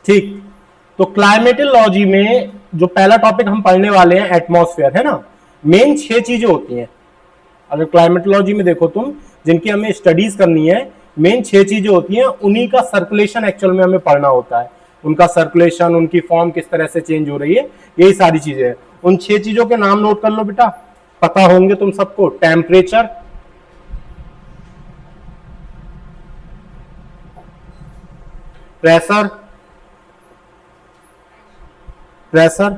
ठीक, तो क्लाइमेटोलॉजी में जो पहला टॉपिक हम पढ़ने वाले हैं एटमॉस्फेयर है ना, मेन 6 चीजें होती हैं। अगर क्लाइमेटोलॉजी में देखो तुम, जिनकी हमें स्टडीज करनी है, मेन 6 चीजें होती हैं, उन्हीं का सर्कुलेशन एक्चुअल में हमें पढ़ना होता है। उनका सर्कुलेशन, उनकी फॉर्म किस तरह से चेंज हो रही है, यही सारी चीजें हैं। उन 6 चीजों के नाम नोट कर लो बेटा, पता होंगे तुम सबको। Temperature, pressure,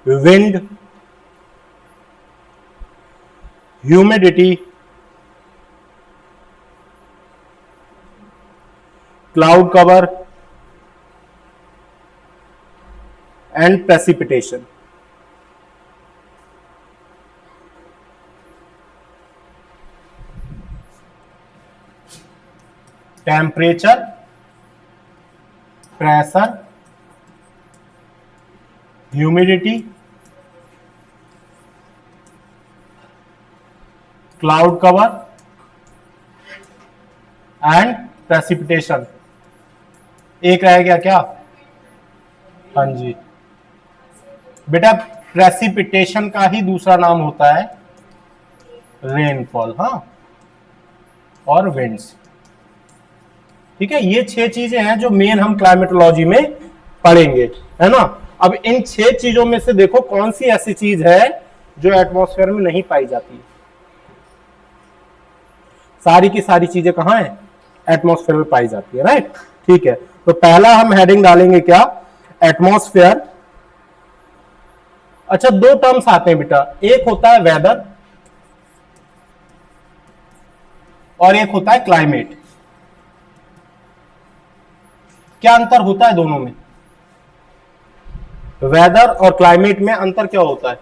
wind, humidity, cloud cover and precipitation. Temperature, pressure, humidity, cloud cover and precipitation. एक रह गया क्या? हाँ जी बेटा, प्रेसिपिटेशन का ही दूसरा नाम होता है रेनफॉल, हाँ, और विंड्स। ठीक है, ये 6 चीजें हैं जो मेन हम क्लाइमेटोलॉजी में पढ़ेंगे, है ना। अब इन 6 चीजों में से देखो कौन सी ऐसी चीज है जो एटमॉस्फेयर में नहीं पाई जाती है। सारी की सारी चीजें कहां है? एटमॉस्फेयर में पाई जाती है, राइट। ठीक है, तो पहला हम हेडिंग डालेंगे क्या? एटमॉस्फेयर। अच्छा, 2 टर्म्स आते हैं बेटा, एक होता है वेदर और एक होता है क्लाइमेट। क्या अंतर होता है दोनों में? वेदर और क्लाइमेट में अंतर क्या होता है?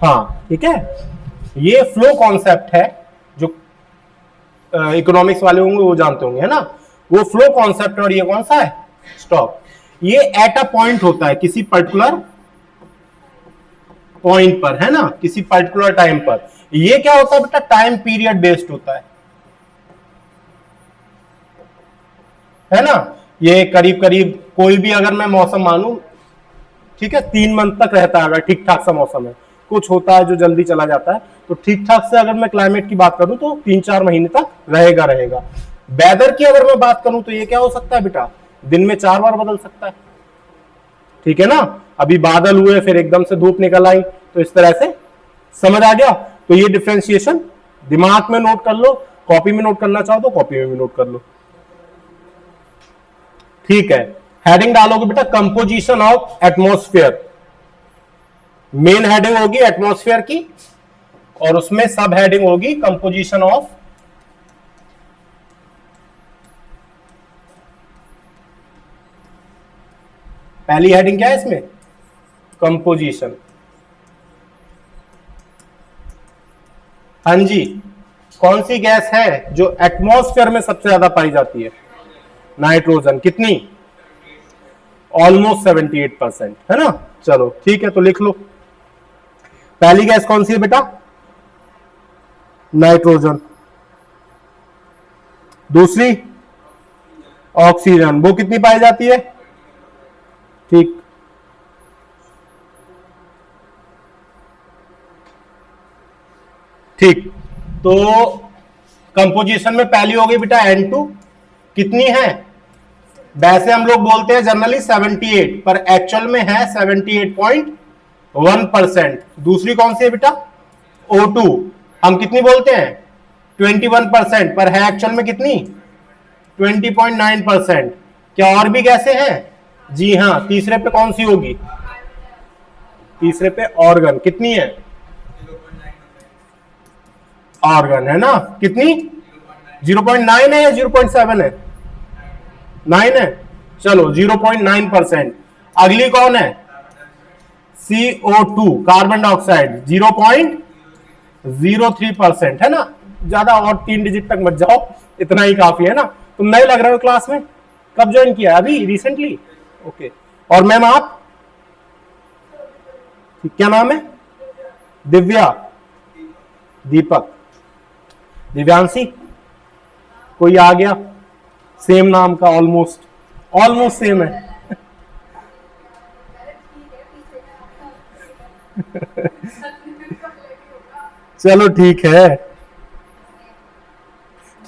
हाँ, ठीक है, ये फ्लो कॉन्सेप्ट है, जो इकोनॉमिक्स वाले होंगे वो जानते होंगे, है ना। वो फ्लो कॉन्सेप्ट और ये कौन सा है? स्टॉक। ये एट अ पॉइंट होता है, किसी पर्टिकुलर पॉइंट पर, है ना, किसी पर्टिकुलर टाइम पर। ये क्या होता है बेटा? टाइम पीरियड बेस्ड होता है ना। ये करीब करीब कोई भी अगर मैं मौसम मानूं, ठीक है, 3 मंथ तक रहता है अगर ठीक ठाक सा मौसम है। कुछ होता है जो जल्दी चला जाता है, तो ठीक ठाक से अगर मैं क्लाइमेट की बात करूं तो 3-4 महीने तक रहेगा। वेदर की अगर मैं बात करूं तो ये क्या हो सकता है बेटा? दिन में 4 बार बदल सकता है, ठीक है ना। अभी बादल हुए, फिर एकदम से धूप निकल आई, तो इस तरह से समझ आ गया। तो ये डिफ्रेंशिएशन दिमाग में नोट कर लो, कॉपी में नोट करना चाहो तो कॉपी में भी नोट कर लो, ठीक है। हेडिंग डालोगे बेटा, composition of atmosphere. Main heading होगी एटमॉस्फेयर की, और उसमें सब हेडिंग होगी कंपोजिशन ऑफ पहली हेडिंग क्या है इसमें? कंपोजिशन। हाँ जी, कौन सी गैस है जो एटमॉस्फेयर में सबसे ज्यादा पाई जाती है? नाइट्रोजन। कितनी? ऑलमोस्ट 78%, है ना। चलो ठीक है, तो लिख लो। पहली गैस कौन सी है बेटा? नाइट्रोजन। दूसरी ऑक्सीजन। वो कितनी पाई जाती है? ठीक, ठीक। तो कंपोजिशन में पहली हो गई बेटा N2। कितनी है? वैसे हम लोग बोलते हैं जनरली 78, पर एक्चुअल में है 78.1%। दूसरी कौन सी है बेटा? O2। हम कितनी बोलते हैं? 21%, पर है एक्चुअल में कितनी? 20.9%। क्या और भी गैसें हैं? जी हाँ। तीसरे पे कौन सी होगी? तीसरे पे ऑर्गन। कितनी है? ऑर्गन, है ना। कितनी? 0.9 है या 0.7 है? 9 है। चलो 0.9%। अगली कौन है? CO2, कार्बन डाइऑक्साइड, 0.03%, है ना। ज्यादा और 3 डिजिट तक मत जाओ, इतना ही काफी है ना। तुम नए लग रहे हो क्लास में, कब ज्वाइन किया? अभी रिसेंटली? ओके। और मैम आप? क्या नाम है? दिव्या, दीपक, दिव्यांशी, कोई आ गया सेम नाम का, ऑलमोस्ट ऑलमोस्ट सेम है। चलो ठीक है,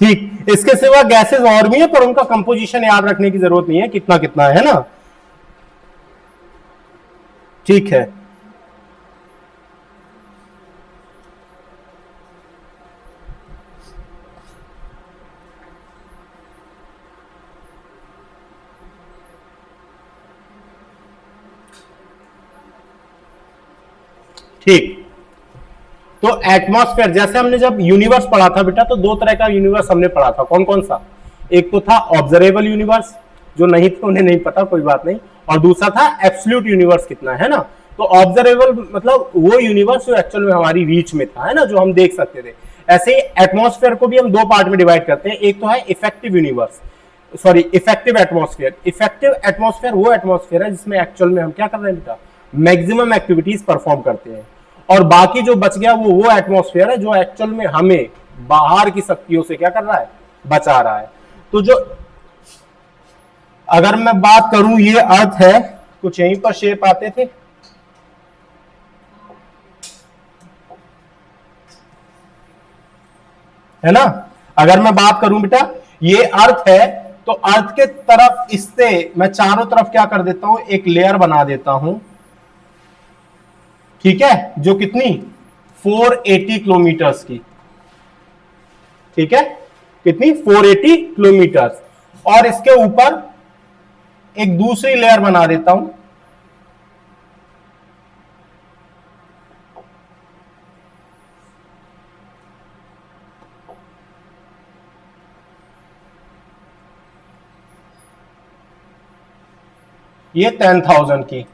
ठीक। इसके सिवा गैसेस और भी है, पर उनका कंपोजिशन याद रखने की जरूरत नहीं है, कितना कितना है ना। ठीक है, ठीक। तो एटमॉस्फेयर, जैसे हमने जब यूनिवर्स पढ़ा था बेटा, तो दो तरह का यूनिवर्स हमने पढ़ा था। कौन कौन सा? एक तो था ऑब्जर्वेबल यूनिवर्स, जो नहीं थे उन्हें नहीं पता, कोई बात नहीं। और दूसरा था एब्सोल्यूट यूनिवर्स कितना है ना। तो ऑब्जर्वेबल मतलब वो यूनिवर्स जो एक्चुअल में हमारी रीच में था, है ना, जो हम देख सकते थे। ऐसे ही एटमॉस्फेयर को भी हम दो पार्ट में डिवाइड करते हैं। एक तो है effective universe, sorry effective atmosphere. Effective atmosphere वो एटमॉस्फेयर है जिसमें एक्चुअल में हम क्या कर रहे हैं बेटा, मैक्सिमम एक्टिविटीज परफॉर्म करते हैं। और बाकी जो बच गया वो एटमॉस्फेयर है जो एक्चुअल में हमें बाहर की शक्तियों से क्या कर रहा है, बचा रहा है। तो जो अगर मैं बात करूं, ये अर्थ है, कुछ यहीं पर शेप आते थे, है ना। अगर मैं बात करूं बेटा, ये अर्थ है, तो अर्थ के तरफ इससे मैं चारों तरफ क्या कर देता हूं, एक लेयर बना देता हूं, ठीक है, जो कितनी 480 किलोमीटर्स की, ठीक है, कितनी 480 किलोमीटर्स। और इसके ऊपर एक दूसरी लेयर बना देता हूं, ये 10,000 की,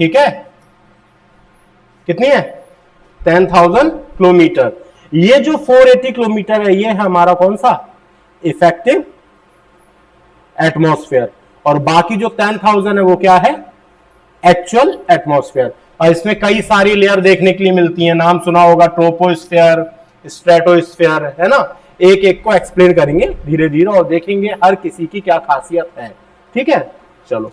ठीक है, कितनी है 10,000 किलोमीटर। ये जो 480 किलोमीटर है, ये है हमारा कौन सा, इफेक्टिव एटमॉस्फेयर। और बाकी जो 10,000 है वो क्या है, एक्चुअल एटमॉस्फेयर। और इसमें कई सारी लेयर देखने के लिए मिलती हैं, नाम सुना होगा, ट्रोपोस्फेयर, स्ट्रेटोस्फेयर, है ना। एक एक को एक्सप्लेन करेंगे धीरे धीरे और देखेंगे हर किसी की क्या खासियत है, ठीक है। चलो,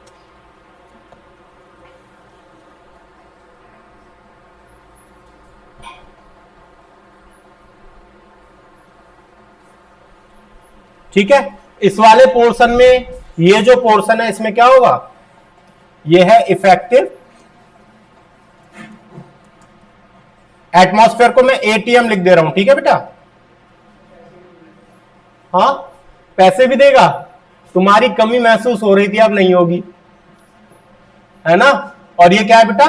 ठीक है। इस वाले पोर्शन में, ये जो पोर्शन है इसमें क्या होगा, ये है इफेक्टिव एटमॉस्फेयर को मैं एटीएम लिख दे रहा हूं, ठीक है बेटा। हाँ, पैसे भी देगा, तुम्हारी कमी महसूस हो रही थी, अब नहीं होगी, है ना। और ये क्या है बेटा,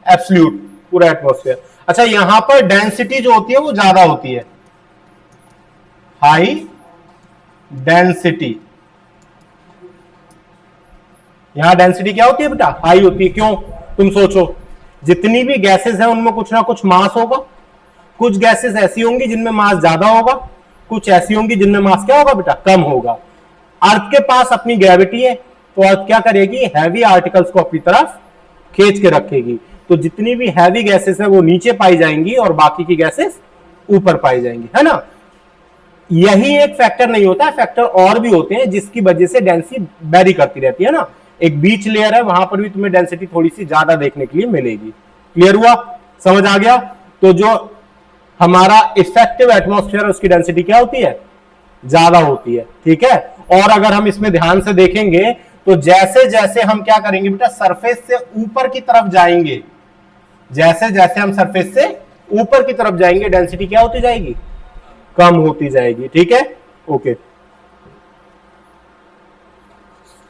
एब्सोल्यूट, पूरा एटमॉस्फेयर। अच्छा, यहां पर डेंसिटी जो होती है वो ज्यादा होती है, हाई डेंसिटी। यहां डेंसिटी क्या होती है बेटा, हाई होती है। क्यों, तुम सोचो, जितनी भी गैसेस हैं उनमें कुछ ना कुछ मास होगा। कुछ गैसेस ऐसी होंगी जिनमें मास ज्यादा होगा, कुछ ऐसी होंगी जिनमें मास क्या होगा बेटा, कम होगा। अर्थ के पास अपनी ग्रेविटी है, तो अर्थ क्या करेगी, हैवी आर्टिकल्स को अपनी तरफ खींच के रखेगी। तो जितनी भी हैवी गैसेस है वो नीचे पाई जाएंगी और बाकी की गैसेस ऊपर पाई जाएंगी, है ना। यही एक फैक्टर नहीं होता है, फैक्टर और भी होते हैं जिसकी वजह से डेंसिटी वेरी करती रहती है ना। एक बीच लेयर है, वहां पर भी तुम्हें डेंसिटी थोड़ी सी ज्यादा देखने के लिए मिलेगी। क्लियर हुआ, समझ आ गया। तो जो हमारा इफेक्टिव एटमॉस्फेयर, उसकी डेंसिटी क्या होती है, ज्यादा होती है, ठीक है। और अगर हम इसमें ध्यान से देखेंगे तो जैसे जैसे हम क्या करेंगे बेटा, सरफेस से ऊपर की तरफ जाएंगे, जैसे जैसे हम सरफेस से ऊपर की तरफ जाएंगे, डेंसिटी क्या होती जाएगी, कम होती जाएगी, ठीक है। ओके,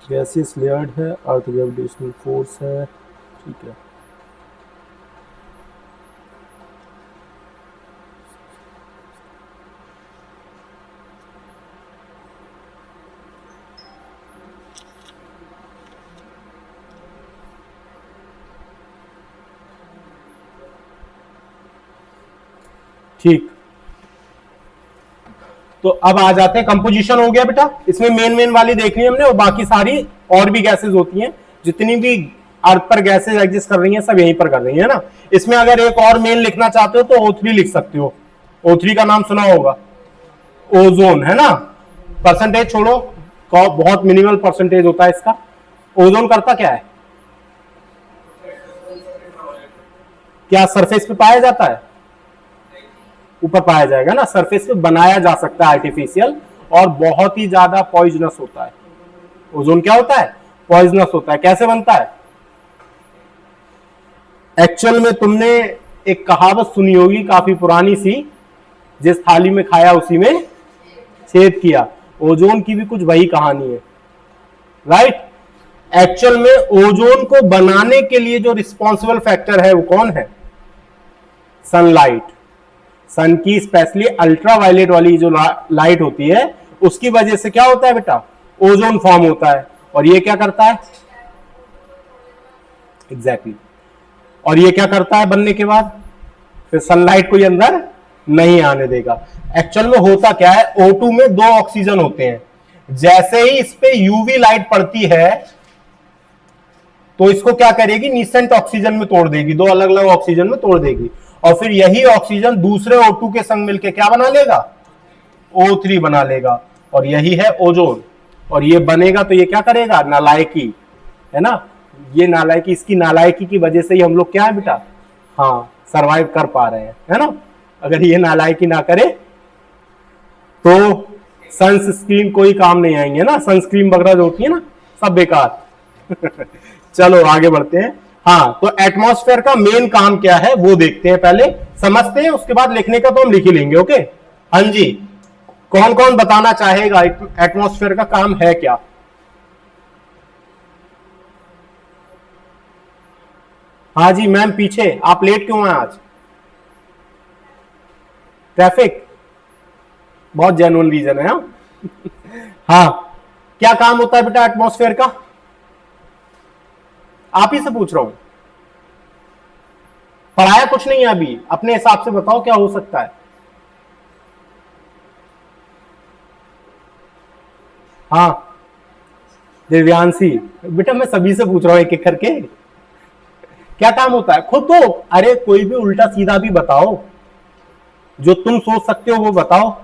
गैसेस लेयर्ड है, अर्थ ग्रेविटेशनल फोर्स है, ठीक है। ठीक, तो अब आ जाते हैं, कंपोजिशन हो गया बेटा। इसमें मेन मेन वाली देखनी है हमने, और बाकी सारी और भी गैसेस होती हैं, जितनी भी अर्थ पर गैसेस एग्जिस्ट कर रही हैं सब यहीं पर कर रही है ना। इसमें अगर एक और मेन लिखना चाहते हो तो O3 लिख सकते हो। O3 का नाम सुना होगा, ओजोन, है ना, परसेंटेज छोड़ो, बहुत मिनिमल परसेंटेज होता है इसका। ओजोन करता क्या है? क्या सरफेस पे पाया जाता है? ऊपर पाया जाएगा ना, सरफेस पे बनाया जा सकता है आर्टिफिशियल, और बहुत ही ज्यादा पॉइजनस होता है। ओजोन क्या होता है? पॉइजनस होता है। कैसे बनता है? एक्चुअल में तुमने एक कहावत सुनी होगी काफी पुरानी सी, जिस थाली में खाया उसी में छेद किया। ओजोन की भी कुछ वही कहानी है, राइट। एक्चुअल में ओजोन को बनाने के लिए जो रिस्पॉन्सिबल फैक्टर है वो कौन है? सनलाइट। सन की स्पेशली अल्ट्रावायलेट वाली जो लाइट होती है, उसकी वजह से क्या होता है बेटा? ओजोन फॉर्म होता है। और ये क्या करता है? एग्जैक्टली। और ये क्या करता है बनने के बाद? फिर सनलाइट को ये अंदर नहीं आने देगा। एक्चुअल में होता क्या है, O2 में 2 ऑक्सीजन होते हैं। जैसे ही इस पे यूवी लाइट पड़ती है तो इसको क्या करेगी? नीसेंट ऑक्सीजन में तोड़ देगी, 2 अलग अलग ऑक्सीजन में तोड़ देगी। और फिर यही ऑक्सीजन दूसरे O2 के संग मिलकर क्या बना लेगा? O3 बना लेगा। और यही है ओजोन। और ये बनेगा तो ये क्या करेगा? नालायकी, है ना। ये नालायकी, इसकी नालायकी की वजह से ही हम लोग क्या है बेटा? हाँ, सरवाइव कर पा रहे हैं, है ना। अगर ये नालायकी ना करे तो सनस्क्रीन कोई काम नहीं आएंगे ना, सनस्क्रीन वगैरह जो होती है ना, सब बेकार। चलो आगे बढ़ते हैं। हाँ, तो एटमॉस्फेयर का मेन काम क्या है वो देखते हैं, पहले समझते हैं, उसके बाद लिखने का तो हम लिख ही लेंगे। ओके, हाँ जी, कौन कौन बताना चाहेगा एटमॉस्फेयर का काम है क्या? हाँ जी मैम, पीछे आप लेट क्यों हैं आज? ट्रैफिक? बहुत जेन्युइन रीजन है। हाँ हाँ, क्या काम होता है बेटा एटमॉस्फेयर का? आप ही से पूछ रहा हूं, पढ़ाया कुछ नहीं है अभी, अपने हिसाब से बताओ क्या हो सकता है। हाँ दिव्यांशी, बेटा मैं सभी से पूछ रहा हूं एक एक करके, क्या काम होता है खुद तो। अरे कोई भी उल्टा सीधा भी बताओ, जो तुम सोच सकते हो वो बताओ।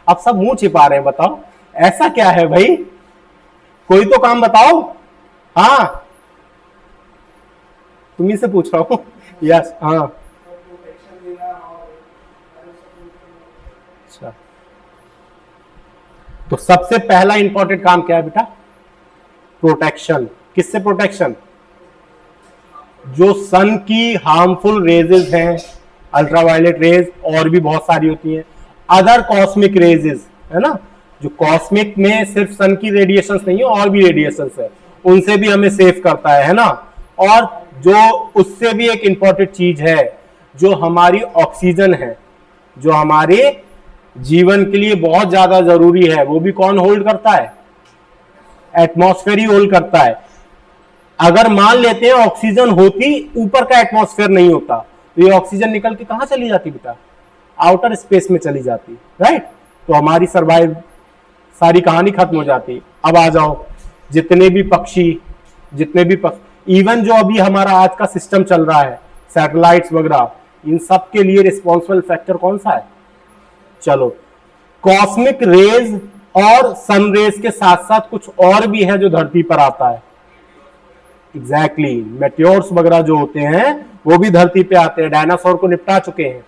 अब सब मुंह छिपा रहे हैं, बताओ ऐसा क्या है भाई, कोई तो काम बताओ। हाँ तुम्ही से पूछ रहा हूं। यस, हाँ अच्छा, तो सबसे पहला इंपॉर्टेंट काम क्या है बेटा? प्रोटेक्शन। किससे प्रोटेक्शन? जो सन की हार्मफुल रेजेस हैं, अल्ट्रावायलेट रेज, और भी बहुत सारी होती हैं, अदर कॉस्मिक रेजेस, है ना, जो कॉस्मिक में सिर्फ सन की रेडिएशंस नहीं है, और भी रेडिएशंस है, उनसे भी हमें सेव करता है ना। और जो उससे भी एक इंपॉर्टेंट चीज है, जो हमारी ऑक्सीजन है, जो हमारे जीवन के लिए बहुत ज्यादा जरूरी है, वो भी कौन होल्ड करता है? एटमॉस्फेयर ही होल्ड करता है। अगर मान लेते हैं ऑक्सीजन होती, ऊपर का एटमॉस्फेयर नहीं होता, तो ये ऑक्सीजन निकल के कहां चली जाती बेटा? आउटर स्पेस में चली जाती, राइट। तो हमारी सर्वाइव सारी कहानी खत्म हो जाती। अब आ जाओ, जितने भी पक्षी, जितने भी इवन जो अभी हमारा आज का सिस्टम चल रहा है, सैटेलाइट्स वगैरह, इन सब के लिए रिस्पॉन्सिबल फैक्टर कौन सा है? चलो, कॉस्मिक रेज और सन रेज के साथ साथ कुछ और भी है जो धरती पर आता है। एग्जैक्टली, मेटियोर्स वगैरह जो होते हैं वो भी धरती पे आते हैं। डायनासोर को निपटा चुके हैं,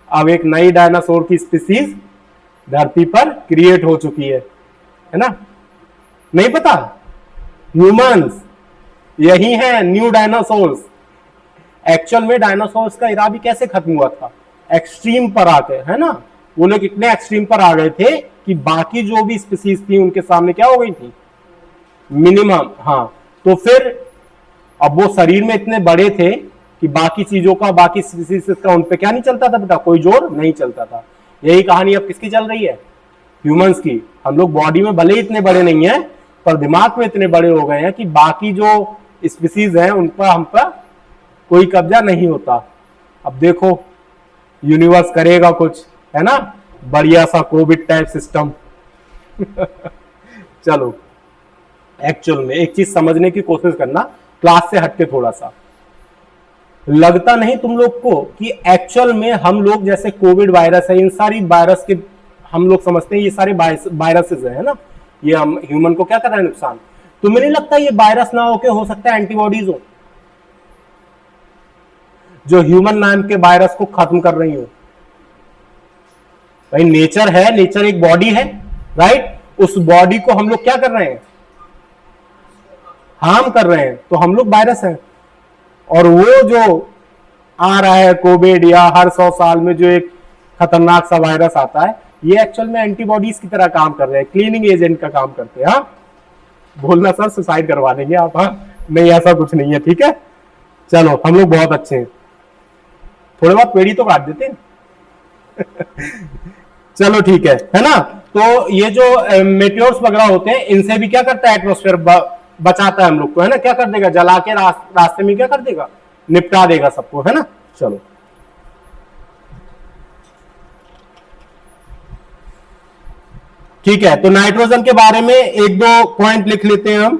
अब एक नई डायनासोर की स्पीसीज धरती पर क्रिएट हो चुकी है ना। नहीं पता? ह्यूमंस, यही है न्यू डायनासोर्स। एक्चुअल में डायनासोर्स का इरा भी कैसे खत्म हुआ था? एक्सट्रीम पर आके, है ना। वो लोग इतने एक्सट्रीम पर आ गए थे कि बाकी जो भी स्पीसीज थी उनके सामने क्या हो गई थी? मिनिमम। हाँ, तो फिर अब वो शरीर में इतने बड़े थे कि बाकी चीजों का, बाकी स्पीसीज का उन पे क्या नहीं चलता था बेटा? कोई जोर नहीं चलता था। यही कहानी अब किसकी चल रही है? ह्यूमंस की। हम लोग बॉडी में भले ही इतने बड़े नहीं है, पर दिमाग में इतने बड़े हो गए हैं कि बाकी जो स्पीसीज हैं उन पर, हम पर कोई कब्जा नहीं होता। अब देखो यूनिवर्स करेगा कुछ, है ना, बढ़िया सा कोविड टाइप सिस्टम। चलो, एक्चुअल में एक चीज समझने की कोशिश करना, क्लास से हटके थोड़ा सा। लगता नहीं तुम लोग को कि एक्चुअल में हम लोग जैसे कोविड वायरस है, इन सारी वायरस के हम लोग समझते हैं ये सारे वायरसेस है ना, ये हम ह्यूमन को क्या कर रहा है नुकसान। तुम्हें नहीं लगता ये वायरस ना होके हो सकता है एंटीबॉडीज हो जो ह्यूमन नाम के वायरस को खत्म कर रही हो। भाई नेचर है, नेचर एक बॉडी है, राइट, उस बॉडी को हम लोग क्या कर रहे हैं, हार्म कर रहे हैं, तो हम लोग वायरस हैं। और वो जो आ रहा है कोविड या हर 100 साल में जो एक खतरनाक सा वायरस आता है, ये एक्चुअल में एंटीबॉडीज की तरह काम कर रहे हैं, क्लीनिंग एजेंट का काम करते हैं। हाँ बोलना सर सुसाइड करवा देंगे आप, हाँ नहीं ऐसा कुछ नहीं है, ठीक है। चलो हम लोग बहुत अच्छे हैं, थोड़े बहुत पेड़ी तो काट देते हैं चलो ठीक है ना। तो ये जो मेट्योर्स वगैरह होते हैं, इनसे भी क्या करता है एटमॉस्फेयर, बचाता है हम लोग को, है ना। क्या कर देगा, जला के रास्ते में क्या कर देगा, निपटा देगा सबको, है ना। चलो ठीक है, तो नाइट्रोजन के बारे में एक दो पॉइंट लिख लेते हैं हम,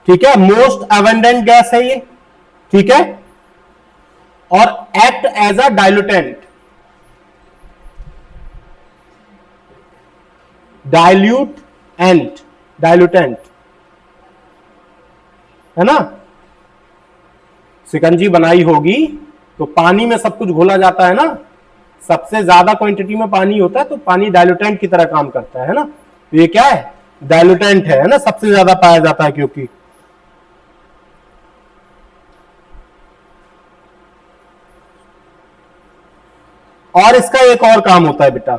ठीक है। मोस्ट अबंडेंट गैस है ये, ठीक है, और एक्ट एज अ डाइल्यूटेंट, डाइल्यूटेंट है ना। शिकंजी बनाई होगी तो पानी में सब कुछ घोला जाता है ना, सबसे ज्यादा क्वांटिटी में पानी होता है तो पानी डाइल्यूटेंट की तरह काम करता है ना। तो ये क्या है, डाइल्यूटेंट है ना, सबसे ज्यादा पाया जाता है क्योंकि। और इसका एक और काम होता है बेटा,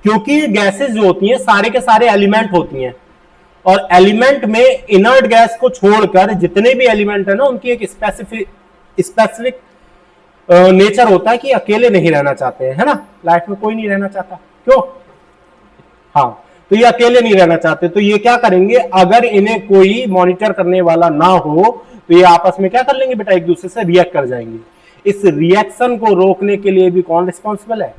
क्योंकि गैसेस जो होती हैं सारे के सारे एलिमेंट होती हैं, और एलिमेंट में इनर्ट गैस को छोड़कर जितने भी एलिमेंट है ना, उनकी एक स्पेसिफिक नेचर होता है कि अकेले नहीं रहना चाहते हैं, है ना। लाइफ में कोई नहीं रहना चाहता, क्यों, हाँ, तो ये अकेले नहीं रहना चाहते, तो ये क्या करेंगे, अगर इन्हें कोई मॉनिटर करने वाला ना हो तो ये आपस में क्या कर लेंगे बेटा, एक दूसरे से रिएक्ट कर जाएंगे। इस रिएक्शन को रोकने के लिए भी कौन रिस्पॉन्सिबल है,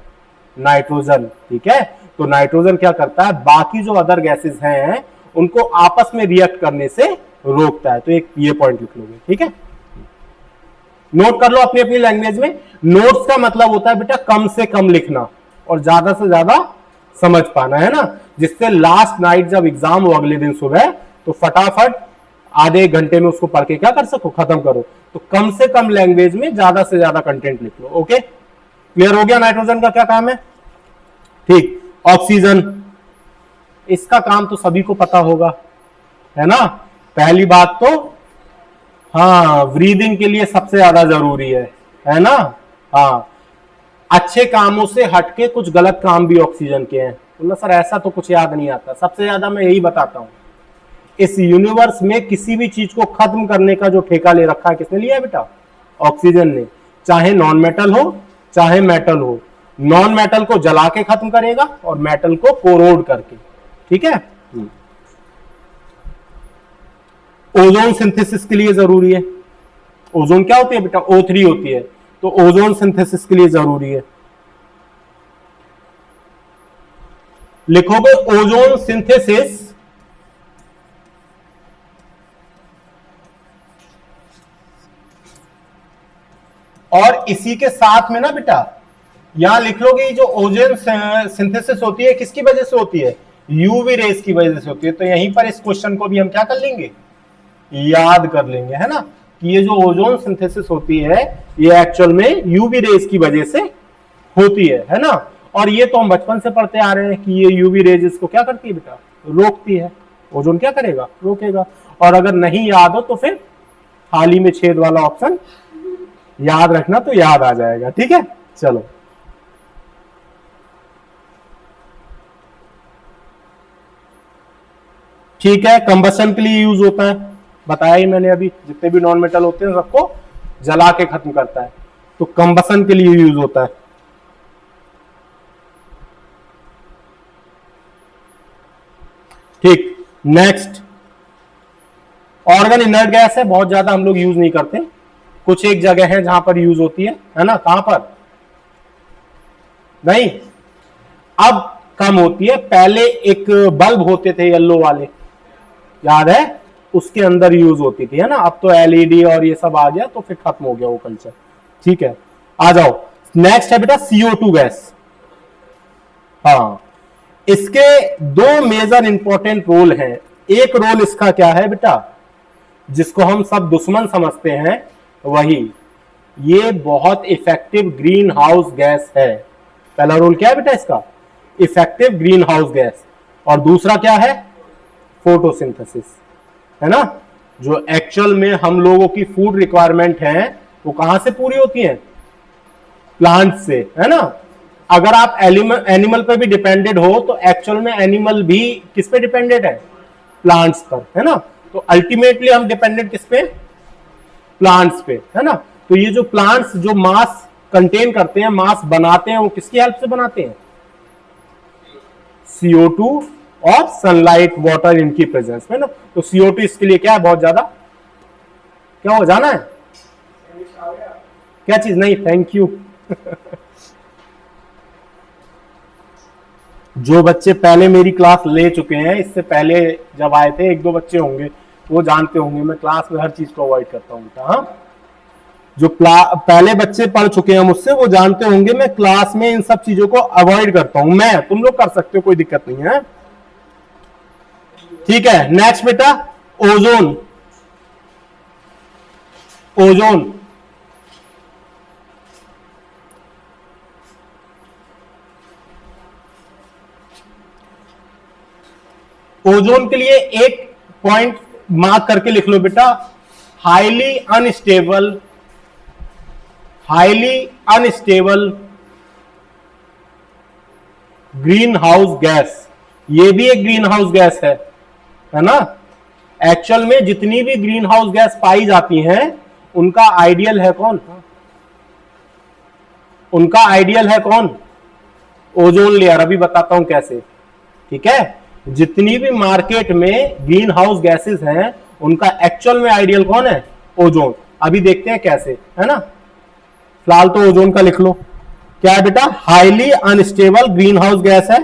नाइट्रोजन, ठीक है। तो नाइट्रोजन क्या करता है, बाकी जो अदर गैसेस हैं उनको आपस में रिएक्ट करने से रोकता है। तो एक ये पॉइंट लिख लोगे, ठीक है, नोट कर लो अपनी अपनी लैंग्वेज में। नोट्स का मतलब होता है बेटा कम से कम लिखना और ज्यादा से ज्यादा समझ पाना, है ना, जिससे लास्ट नाइट जब एग्जाम हो अगले दिन सुबह तो फटाफट आधे एक घंटे में उसको पढ़ के क्या कर सको, खत्म करो। तो कम से कम लैंग्वेज में ज्यादा से ज्यादा कंटेंट लिख लो। ओके, क्लियर हो गया नाइट्रोजन का क्या काम है, ठीक। ऑक्सीजन, इसका काम तो सभी को पता होगा, है ना। पहली बात तो हाँ, ब्रीदिंग के लिए सबसे ज्यादा जरूरी है ना। हाँ, अच्छे कामों से हटके कुछ गलत काम भी ऑक्सीजन के हैं। तो सर ऐसा तो कुछ याद नहीं आता, सबसे ज्यादा मैं यही बताता हूं, इस यूनिवर्स में किसी भी चीज को खत्म करने का जो ठेका ले रखा है किसने लिया है बेटा, ऑक्सीजन ने। चाहे नॉन मेटल हो चाहे मेटल हो, नॉन मेटल को जला के खत्म करेगा और मेटल को कोरोड करके, ठीक है। ओजोन सिंथेसिस के लिए जरूरी है, ओजोन क्या होती है बेटा, O3 होती है, तो ओजोन सिंथेसिस के लिए जरूरी है। लिखोगे ओजोन सिंथेसिस और इसी के साथ में ना बेटा यहां लिख लोगे जो ओजोन सिंथेसिस होती है किसकी वजह से होती है, यूवी रेस की वजह से होती है। तो यहीं पर इस क्वेश्चन को भी हम क्या कर लेंगे, याद कर लेंगे, है ना, कि ये जो ओजोन सिंथेसिस होती है ये एक्चुअल में यूवी रेस की वजह से होती है ना। और ये तो हम बचपन से पढ़ते आ रहे हैं कि ये यूवी रेज इसको क्या करती है बेटा, रोकती है। ओजोन क्या करेगा, रोकेगा। और अगर नहीं याद हो तो फिर थाली में छेद वाला ऑप्शन याद रखना, तो याद आ जाएगा, ठीक है। चलो ठीक है, कंबशन के लिए यूज होता है, बताया ही मैंने अभी, जितने भी नॉन मेटल होते हैं सबको जला के खत्म करता है, तो कंबशन के लिए यूज होता है। ठीक, नेक्स्ट, ऑर्गन इनर्ट गैस है, बहुत ज्यादा हम लोग यूज नहीं करते, कुछ एक जगह है जहां पर यूज होती है ना, कहां पर नहीं, अब कम होती है। पहले एक बल्ब होते थे येलो वाले, याद है, उसके अंदर यूज होती थी, है ना। अब तो एलईडी और ये सब आ गया तो फिर खत्म हो गया वो कल्चर। ठीक है, आ जाओ। नेक्स्ट है बेटा CO2 गैस। हाँ, इसके दो मेजर इंपॉर्टेंट रोल हैं। एक रोल इसका क्या है बेटा, जिसको हम सब दुश्मन समझते हैं, वही ये बहुत इफेक्टिव ग्रीन हाउस गैस है। पहला रोल क्या है बेटा इसका, इफेक्टिव ग्रीन हाउस गैस। और दूसरा क्या है, फोटोसिंथेसिस, है ना। जो एक्चुअल में हम लोगों की फूड रिक्वायरमेंट है वो कहां से पूरी होती है, प्लांट से, है ना। अगर आप एनिमल पे भी डिपेंडेड हो तो एक्चुअल में एनिमल भी किस पे डिपेंडेड है, प्लांट्स पर, है ना। तो अल्टीमेटली हम डिपेंडेंट किस पे, प्लांट्स पे, है ना। तो ये जो प्लांट्स जो मास कंटेन करते हैं, मास बनाते हैं, वो किसकी हेल्प से बनाते हैं, CO2 और सनलाइट वाटर इनकी प्रेजेंस में ना। तो CO2 इसके लिए क्या है, बहुत ज्यादा, क्या हो जाना है, क्या चीज, नहीं थैंक यू जो बच्चे पहले मेरी क्लास ले चुके हैं, इससे पहले जब आए थे, एक दो बच्चे होंगे, वो जानते होंगे मैं क्लास में हर चीज को अवॉइड करता हूँ बेटा। हाँ, जो पहले बच्चे पढ़ चुके हैं मुझसे, वो जानते होंगे मैं क्लास में इन सब चीजों को अवॉइड करता हूं। मैं, तुम लोग कर सकते हो, कोई दिक्कत नहीं है, ठीक है। नेक्स्ट बेटा ओजोन। ओजोन ओजोन के लिए एक पॉइंट मार्क करके लिख लो बेटा, highly unstable green house gas. ये भी एक ग्रीन हाउस गैस है ना। एक्चुअल में जितनी भी ग्रीन हाउस गैस पाई जाती हैं, उनका आइडियल है कौन, उनका आइडियल है कौन, ओजोन लेयर। अभी बताता हूं कैसे, ठीक है। जितनी भी मार्केट में ग्रीन हाउस गैसेस हैं, उनका एक्चुअल में आइडियल कौन है, ओजोन। अभी देखते हैं कैसे, है ना। फिलहाल तो ओजोन का लिख लो, क्या है बेटा, highly unstable green house gas है।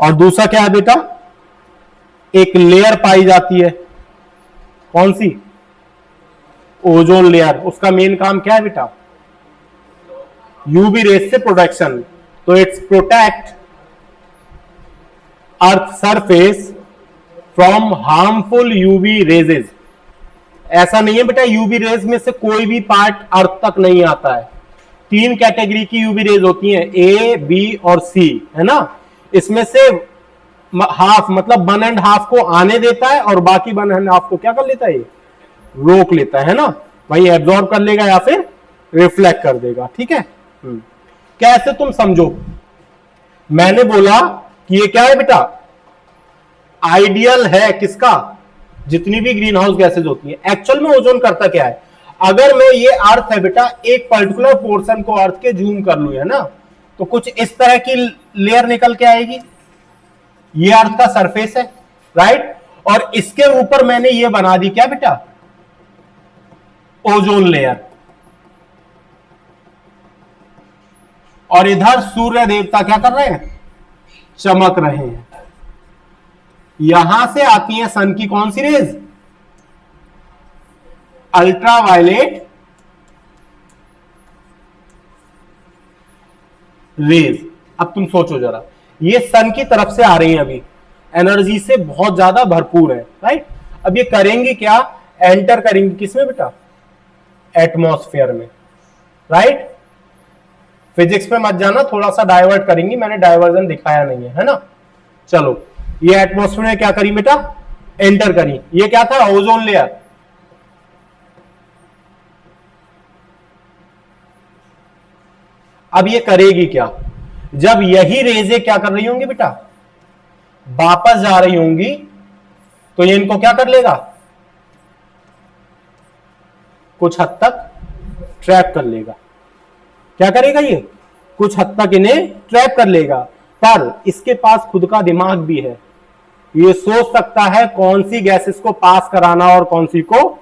और दूसरा क्या है बेटा, एक लेयर पाई जाती है, कौन सी, ओजोन लेयर। उसका मेन काम क्या है बेटा, यूवी रेस से प्रोटेक्शन। तो it's protect earth surface from harmful UV raises. ऐसा नहीं है बेटा यूवी रेज में से कोई भी पार्ट अर्थ तक नहीं आता है। तीन कैटेगरी की यूवी रेज होती हैं, ए, बी और सी, है ना। इसमें से हाफ मतलब 1.5 को आने देता है और बाकी 1.5 को क्या कर लेता है, रोक लेता है ना। भाई एब्जॉर्ब कर लेगा या फिर रिफ्लेक्ट कर देगा, ठीक है। कैसे तुम समझो, मैंने बोला कि ये क्या है बेटा, आइडियल है किसका, जितनी भी ग्रीन हाउस गैसेज होती हैं। एक्चुअल में ओजोन करता क्या है, अगर मैं ये अर्थ है बेटा, एक पर्टिकुलर पोर्शन को अर्थ के जूम कर लू, है ना, तो कुछ इस तरह की लेयर निकल के आएगी। ये अर्थ का सरफेस है, राइट। और इसके ऊपर मैंने ये बना दी क्या बेटा, ओजोन लेयर। और इधर सूर्य देवता क्या कर रहे हैं, चमक रहे हैं। यहां से आती है सन की कौन सी रेज, अल्ट्रावायलेट रेज। अब तुम सोचो जरा, ये सन की तरफ से आ रही है, अभी एनर्जी से बहुत ज्यादा भरपूर है, राइट। अब ये करेंगी क्या, एंटर करेंगी किसमें बेटा, एटमॉस्फेयर में, राइट। फिजिक्स पे मत जाना, थोड़ा सा डाइवर्ट करेंगी, मैंने डाइवर्जन दिखाया नहीं है ना। चलो, ये एटमॉस्फेयर में क्या करी बेटा, एंटर करी। ये क्या था, ओजोन लेयर। अब ये करेगी क्या, जब यही रेजे क्या कर रही होंगी बेटा, वापस जा रही होंगी, तो ये इनको क्या कर लेगा, कुछ हद तक ट्रैप कर लेगा। क्या करेगा ये, कुछ हद तक इन्हें ट्रैप कर लेगा। पर इसके पास खुद का दिमाग भी है, ये सोच सकता है कौन सी गैसेस को पास कराना और कौन सी को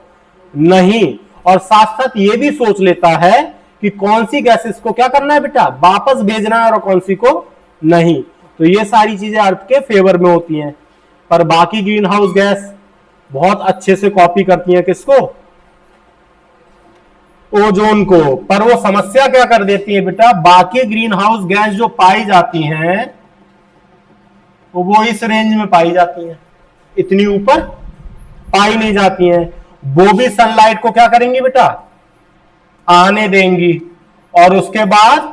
नहीं। और साथ साथ ये भी सोच लेता है कि कौन सी गैसेस को क्या करना है बेटा, वापस भेजना है और कौन सी को नहीं। तो ये सारी चीजें अर्थ के फेवर में होती हैं। पर बाकी ग्रीन हाउस गैस बहुत अच्छे से कॉपी करती हैं किसको, ओजोन को। पर वो समस्या क्या कर देती है बेटा, बाकी ग्रीन हाउस गैस जो पाई जाती हैं वो इस रेंज में पाई जाती हैं, इतनी ऊपर पाई नहीं जाती हैं। वो भी सनलाइट को क्या करेंगी बेटा, आने देंगी और उसके बाद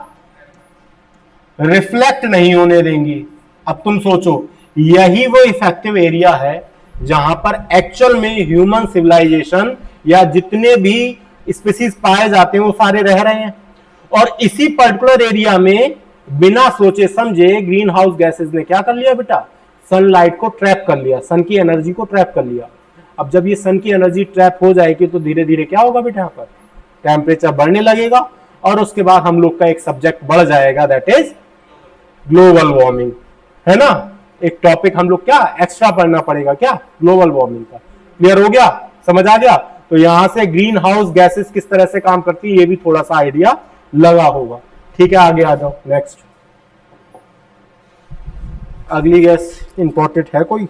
रिफ्लेक्ट नहीं होने देंगी। अब तुम सोचो, यही वो इफेक्टिव एरिया है जहां पर एक्चुअल में ह्यूमन सिविलाइजेशन या जितने भी स्पीसीज पाए जाते हैं वो सारे रह रहे हैं। और इसी पर्टिकुलर एरिया में बिना सोचे समझे ग्रीन हाउस गैसेस ने क्या कर लिया बेटा, सनलाइट को ट्रैप कर लिया, सन की एनर्जी को ट्रैप कर लिया। अब जब ये सन की एनर्जी ट्रैप हो जाएगी तो धीरे धीरे क्या होगा बेटा, यहाँ पर टेम्परेचर बढ़ने लगेगा और उसके बाद हम लोग का एक सब्जेक्ट बढ़ जाएगा, दैट इज ग्लोबल वार्मिंग, है ना। एक टॉपिक हम लोग क्या एक्स्ट्रा पढ़ना पड़ेगा, क्या, ग्लोबल वार्मिंग का। क्लियर हो गया, समझ आ गया। तो यहां से ग्रीन हाउस गैसेस किस तरह से काम करती है ये भी थोड़ा सा आइडिया लगा होगा। ठीक है, आगे आ जाओ। नेक्स्ट, अगली गैस इंपॉर्टेंट है कोई,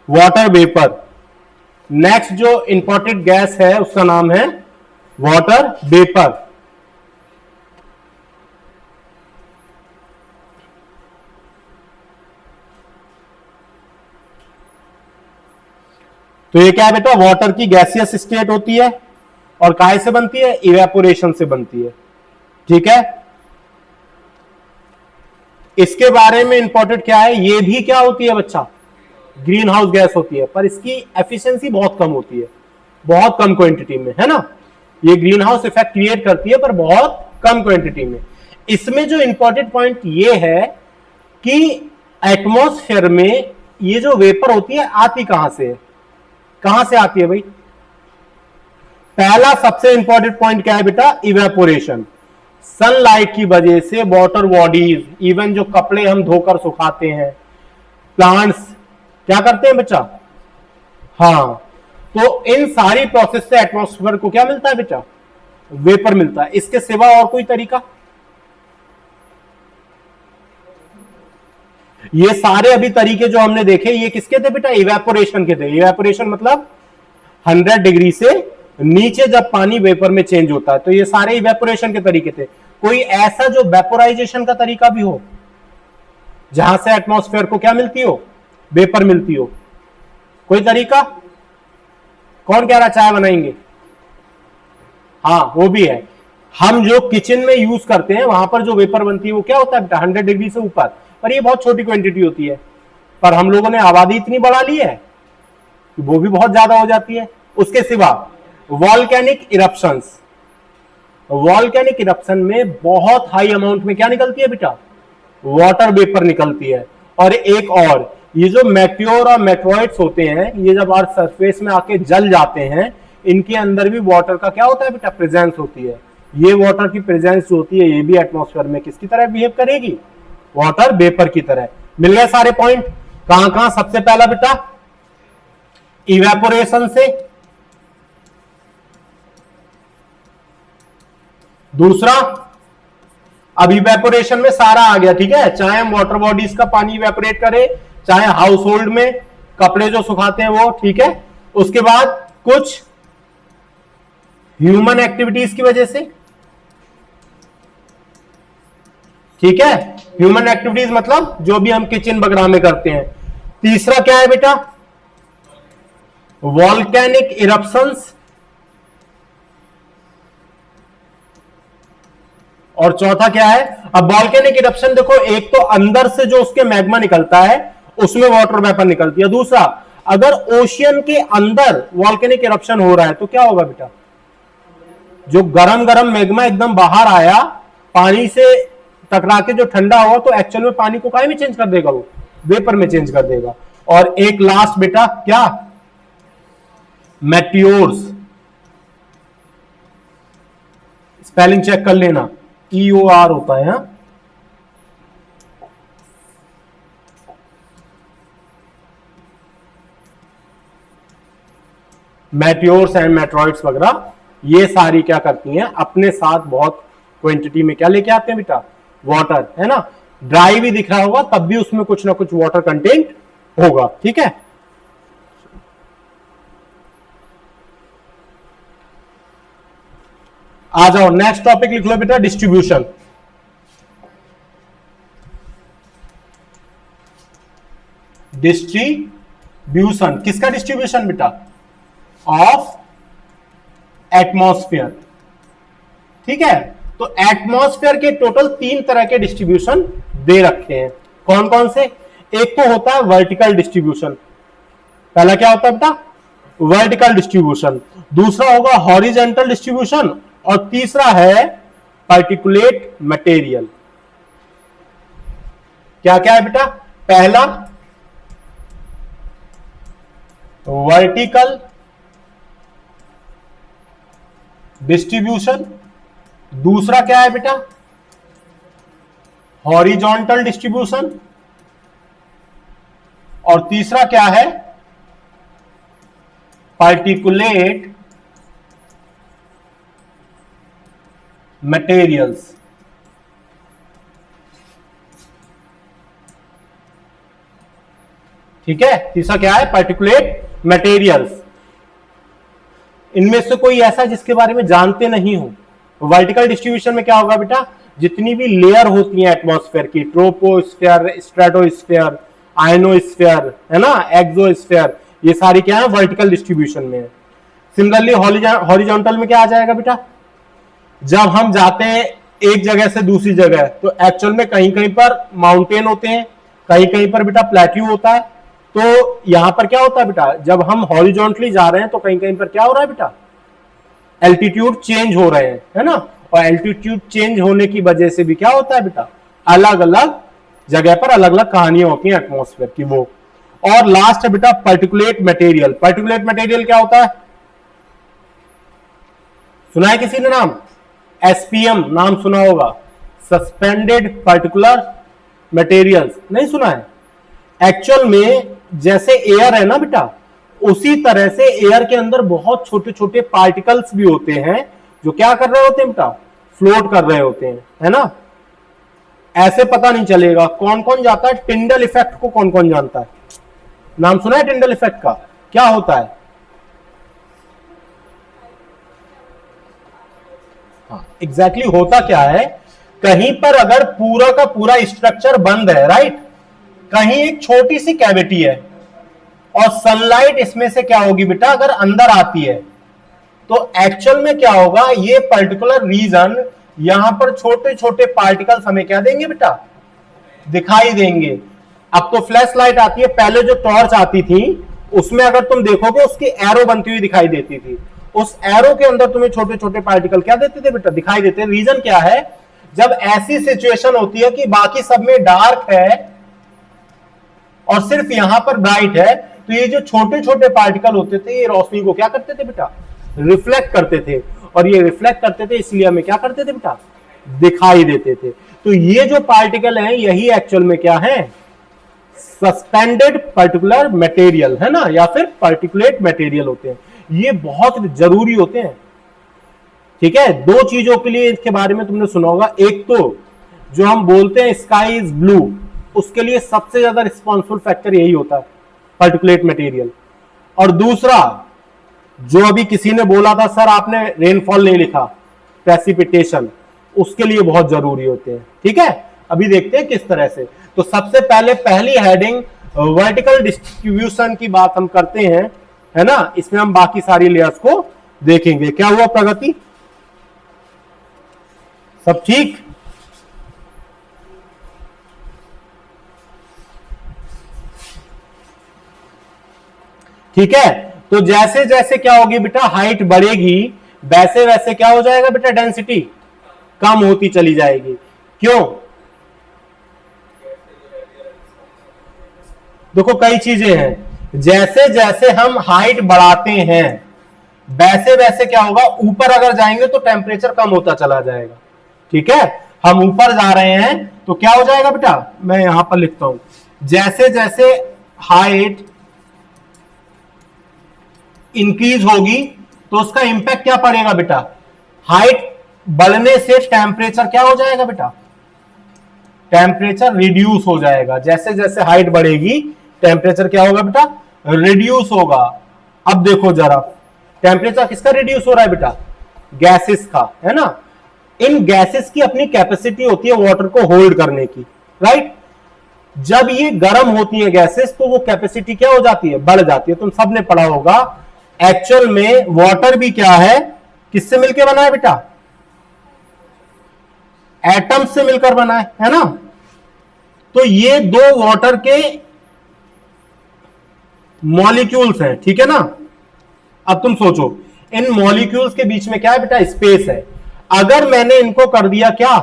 वाटर वेपर। नेक्स्ट जो इंपॉर्टेंट गैस है उसका नाम है वाटर वेपर। तो ये क्या है बेटा, वाटर की गैसियस स्टेट होती है और काहे से बनती है, इवेपोरेशन से बनती है। ठीक है, इसके बारे में इंपॉर्टेंट क्या है, ये भी क्या होती है बच्चा, ग्रीन हाउस गैस होती है, पर इसकी एफिशिएंसी बहुत कम होती है, बहुत कम क्वांटिटी में, है ना। ये ग्रीन हाउस इफेक्ट क्रिएट करती है पर बहुत कम क्वांटिटी में। इसमें जो इंपॉर्टेंट पॉइंट ये है कि एटमॉस्फेयर में ये जो वेपर होती है आती कहां से है, कहां से आती है भाई। पहला सबसे इंपॉर्टेंट पॉइंट क्या है बेटा, इवेपोरेशन। सनलाइट की वजह से वाटर बॉडीज, इवन जो कपड़े हम धोकर सुखाते हैं, प्लांट्स क्या करते हैं बच्चा, हाँ, तो इन सारी प्रोसेस से एटमॉस्फेयर को क्या मिलता है बेटा, वेपर मिलता है। इसके सिवा और कोई तरीका, ये सारे अभी तरीके जो हमने देखे ये किसके थे बेटा, इवेपोरेशन के थे। इवेपोरेशन मतलब 100 डिग्री से नीचे जब पानी वेपर में चेंज होता है, तो ये सारे इवेपोरेशन के तरीके थे। कोई ऐसा जो वेपोराइजेशन का तरीका भी हो जहां से एटमॉस्फेयर को क्या मिलती हो, वेपर मिलती हो, कोई तरीका। कौन कह रहा चाय बनाएंगे, हाँ वो भी है। हम जो किचन में यूज करते हैं वहां पर जो वेपर बनती है वो क्या होता है बेटा, 100 डिग्री से ऊपर, पर ये बहुत छोटी क्वांटिटी होती है। पर हम लोगों ने आबादी इतनी बढ़ा ली है कि वो भी बहुत ज्यादा हो जाती है। उसके सिवा वॉल्केनिक इरप्शंस, वॉल्केनिक इरप्शन में बहुत हाई अमाउंट में क्या निकलती है बेटा, वाटर वेपर निकलती है। और एक और, ये जो मेट्योर और मेट्रॉइड्स होते हैं, ये जब अर्थ सरफेस में आके जल जाते हैं, इनके अंदर भी वाटर का क्या होता है बेटा, प्रेजेंस होती है। ये वाटर की प्रेजेंस जो होती है ये भी एटमॉस्फेयर में किसकी तरह बिहेव करेगी, वाटर वेपर की तरह। मिल गए सारे पॉइंट। कहां कहां, सबसे पहला बेटा इवेपोरेशन से, दूसरा अब इवेपोरेशन में सारा आ गया, ठीक है, चाहे हम वाटर बॉडीज का पानी इवेपोरेट करें, चाहे हाउस होल्ड में कपड़े जो सुखाते हैं वो, ठीक है। उसके बाद कुछ ह्यूमन एक्टिविटीज की वजह से, ठीक है, ह्यूमन एक्टिविटीज मतलब जो भी हम किचन वगैरह में करते हैं। तीसरा क्या है बेटा, वॉल्केनिक इरप्शंस। और चौथा क्या है, अब वॉल्केनिक इरप्शन देखो, एक तो अंदर से जो उसके मैग्मा निकलता है उसमें वाटर वेपर निकलती है। दूसरा, अगर ओशियन के अंदर वॉल्केनिक इरप्शन हो रहा है तो क्या होगा बेटा, जो गरम गरम मैग्मा एकदम बाहर आया पानी से टकरा के जो ठंडा होगा तो एक्चुअल में पानी को काहे में चेंज कर देगा, वो वेपर में चेंज कर देगा। और एक लास्ट बेटा क्या, मेटियोर्स। स्पेलिंग चेक कर लेना, EOR होता है। मेटियोर्स एंड मेट्रॉइड्स वगैरह ये सारी क्या करती हैं, अपने साथ बहुत क्वांटिटी में क्या लेके आते हैं बेटा, वाटर, है ना। ड्राई भी दिख रहा होगा तब भी उसमें कुछ ना कुछ वाटर कंटेंट होगा, ठीक है। आ जाओ नेक्स्ट टॉपिक लिख लो बेटा, डिस्ट्रीब्यूशन। डिस्ट्रीब्यूशन किसका डिस्ट्रीब्यूशन बेटा? Of atmosphere. ठीक है, तो एटमॉस्फेयर के टोटल 3 तरह के डिस्ट्रीब्यूशन दे रखे हैं। कौन कौन से? एक तो होता है वर्टिकल डिस्ट्रीब्यूशन। पहला क्या होता है बेटा? Vertical distribution. दूसरा होगा हॉरिजॉन्टल डिस्ट्रीब्यूशन, और तीसरा है पार्टिकुलेट मटेरियल। क्या क्या है बेटा? पहला वर्टिकल डिस्ट्रीब्यूशन, दूसरा क्या है बेटा? हॉरिजॉन्टल डिस्ट्रीब्यूशन, और तीसरा क्या है? Particulate materials. ठीक है, तीसरा क्या है? Particulate materials. इनमें से कोई ऐसा जिसके बारे में जानते नहीं हो? वर्टिकल डिस्ट्रीब्यूशन में क्या होगा बेटा? जितनी भी लेयर होती हैं एटमॉस्फेयर की, ट्रोपोस्फेयर, स्ट्रेटोस्फेयर, आयनोस्फेयर, है ना, एक्सोस्फेयर, ये सारी क्या है? वर्टिकल डिस्ट्रीब्यूशन में है। सिमिलरली हॉरिजॉन्टल में क्या आ जाएगा बेटा? जब हम जाते हैं एक जगह से दूसरी जगह, तो एक्चुअल में कहीं कहीं पर माउंटेन होते हैं, कहीं कहीं पर बेटा प्लेट्यू होता है। तो यहां पर क्या होता है बेटा? जब हम हॉरिजॉन्टली जा रहे हैं तो कहीं कहीं पर क्या हो रहा है बेटा? एल्टीट्यूड चेंज हो रहे हैं, है ना, और एल्टीट्यूड चेंज होने की वजह से भी क्या होता है बेटा? अलग अलग जगह पर अलग अलग कहानियां होती हैं एटमॉस्फेयर की, वो। और लास्ट है बेटा पार्टिकुलेट मटेरियल। पार्टिकुलेट मटेरियल क्या होता है? सुना है किसी ने नाम? एसपीएम नाम सुना होगा, सस्पेंडेड पार्टिकुलर मटेरियल्स। नहीं सुना है? एक्चुअल में जैसे एयर है ना बेटा, उसी तरह से एयर के अंदर बहुत छोटे छोटे पार्टिकल्स भी होते हैं जो क्या कर रहे होते हैं बेटा? फ्लोट कर रहे होते हैं, है ना। ऐसे पता नहीं चलेगा कौन कौन जाता है। टिंडल इफेक्ट को कौन कौन जानता है? नाम सुना है टिंडल इफेक्ट का? क्या होता है? हाँ, एग्जैक्टली होता क्या है? कहीं पर अगर पूरा का पूरा स्ट्रक्चर बंद है, राइट, कहीं एक छोटी सी कैविटी है, और सनलाइट इसमें से क्या होगी बेटा? अगर अंदर आती है तो एक्चुअल में क्या होगा? ये पर्टिकुलर रीजन, यहां पर छोटे छोटे पार्टिकल्स हमें क्या देंगे बेटा? दिखाई देंगे। अब तो फ्लैश लाइट आती है, पहले जो टॉर्च आती थी उसमें अगर तुम देखोगे उसकी एरो बनती हुई दिखाई देती थी। उस एरो के अंदर तुम्हें छोटे छोटे पार्टिकल क्या देते थे बेटा? दिखाई देते। रीजन क्या है? जब ऐसी सिचुएशन होती है कि बाकी सब में डार्क है और सिर्फ यहां पर ब्राइट है, तो ये जो छोटे छोटे पार्टिकल होते थे ये रोशनी को क्या करते थे बेटा? रिफ्लेक्ट करते थे। और ये रिफ्लेक्ट करते थे इसलिए हमें क्या करते थे बेटा? दिखाई देते थे। तो ये जो पार्टिकल हैं यही एक्चुअल में क्या है? सस्पेंडेड पार्टिकुलर मटेरियल, है ना, या फिर पार्टिकुलेट मटेरियल होते हैं। ये बहुत जरूरी होते हैं। ठीक है, दो चीजों के लिए इसके बारे में तुमने सुना होगा। एक तो जो हम बोलते हैं स्काई इज ब्लू, उसके लिए सबसे ज्यादा रिस्पॉन्सिबल फैक्टर यही होता है, पार्टिकुलेट मटेरियल। और दूसरा जो अभी किसी ने बोला था सर आपने रेनफॉल नहीं लिखा, प्रेसिपिटेशन, उसके लिए बहुत जरूरी होते हैं। ठीक है, अभी देखते हैं किस तरह से। तो सबसे पहले पहली हेडिंग वर्टिकल डिस्ट्रीब्यूशन की बात हम करते हैं, है ना। इसमें हम बाकी सारी लेयर्स को देखेंगे। क्या हुआ प्रगति? सब ठीक? ठीक है, तो जैसे जैसे क्या होगी बेटा? हाइट बढ़ेगी, वैसे वैसे क्या हो जाएगा बेटा? डेंसिटी कम होती चली जाएगी। क्यों? देखो कई चीजें हैं। जैसे जैसे हम हाइट बढ़ाते हैं वैसे वैसे क्या होगा? ऊपर अगर जाएंगे तो टेम्परेचर कम होता चला जाएगा। ठीक है, हम ऊपर जा रहे हैं तो क्या हो जाएगा बेटा? मैं यहां पर लिखता हूं, जैसे जैसे हाइट इंक्रीज होगी तो उसका इंपैक्ट क्या पड़ेगा बेटा? हाइट बढ़ने से टेम्परेचर क्या हो जाएगा बेटा? टेम्परेचर रिड्यूस हो जाएगा। जैसे जैसे हाइट बढ़ेगी टेम्परेचर क्या होगा बेटा? रिड्यूस होगा। अब देखो जरा, टेम्परेचर किसका रिड्यूस हो रहा है बेटा? गैसेस का, है ना। इन गैसेस की अपनी कैपेसिटी होती है वाटर को होल्ड करने की, राइट। जब ये गर्म होती है गैसेस तो वो कैपेसिटी क्या हो जाती है, बढ़ जाती है। तुम सबने पढ़ा होगा एक्चुअल में वाटर भी क्या है, किससे मिलकर बना है बेटा, एटम से मिलकर बना है ना। तो ये दो वाटर के मॉलिक्यूल्स हैं, ठीक है ना। अब तुम सोचो इन मॉलिक्यूल्स के बीच में क्या है बेटा, स्पेस है। अगर मैंने इनको कर दिया क्या,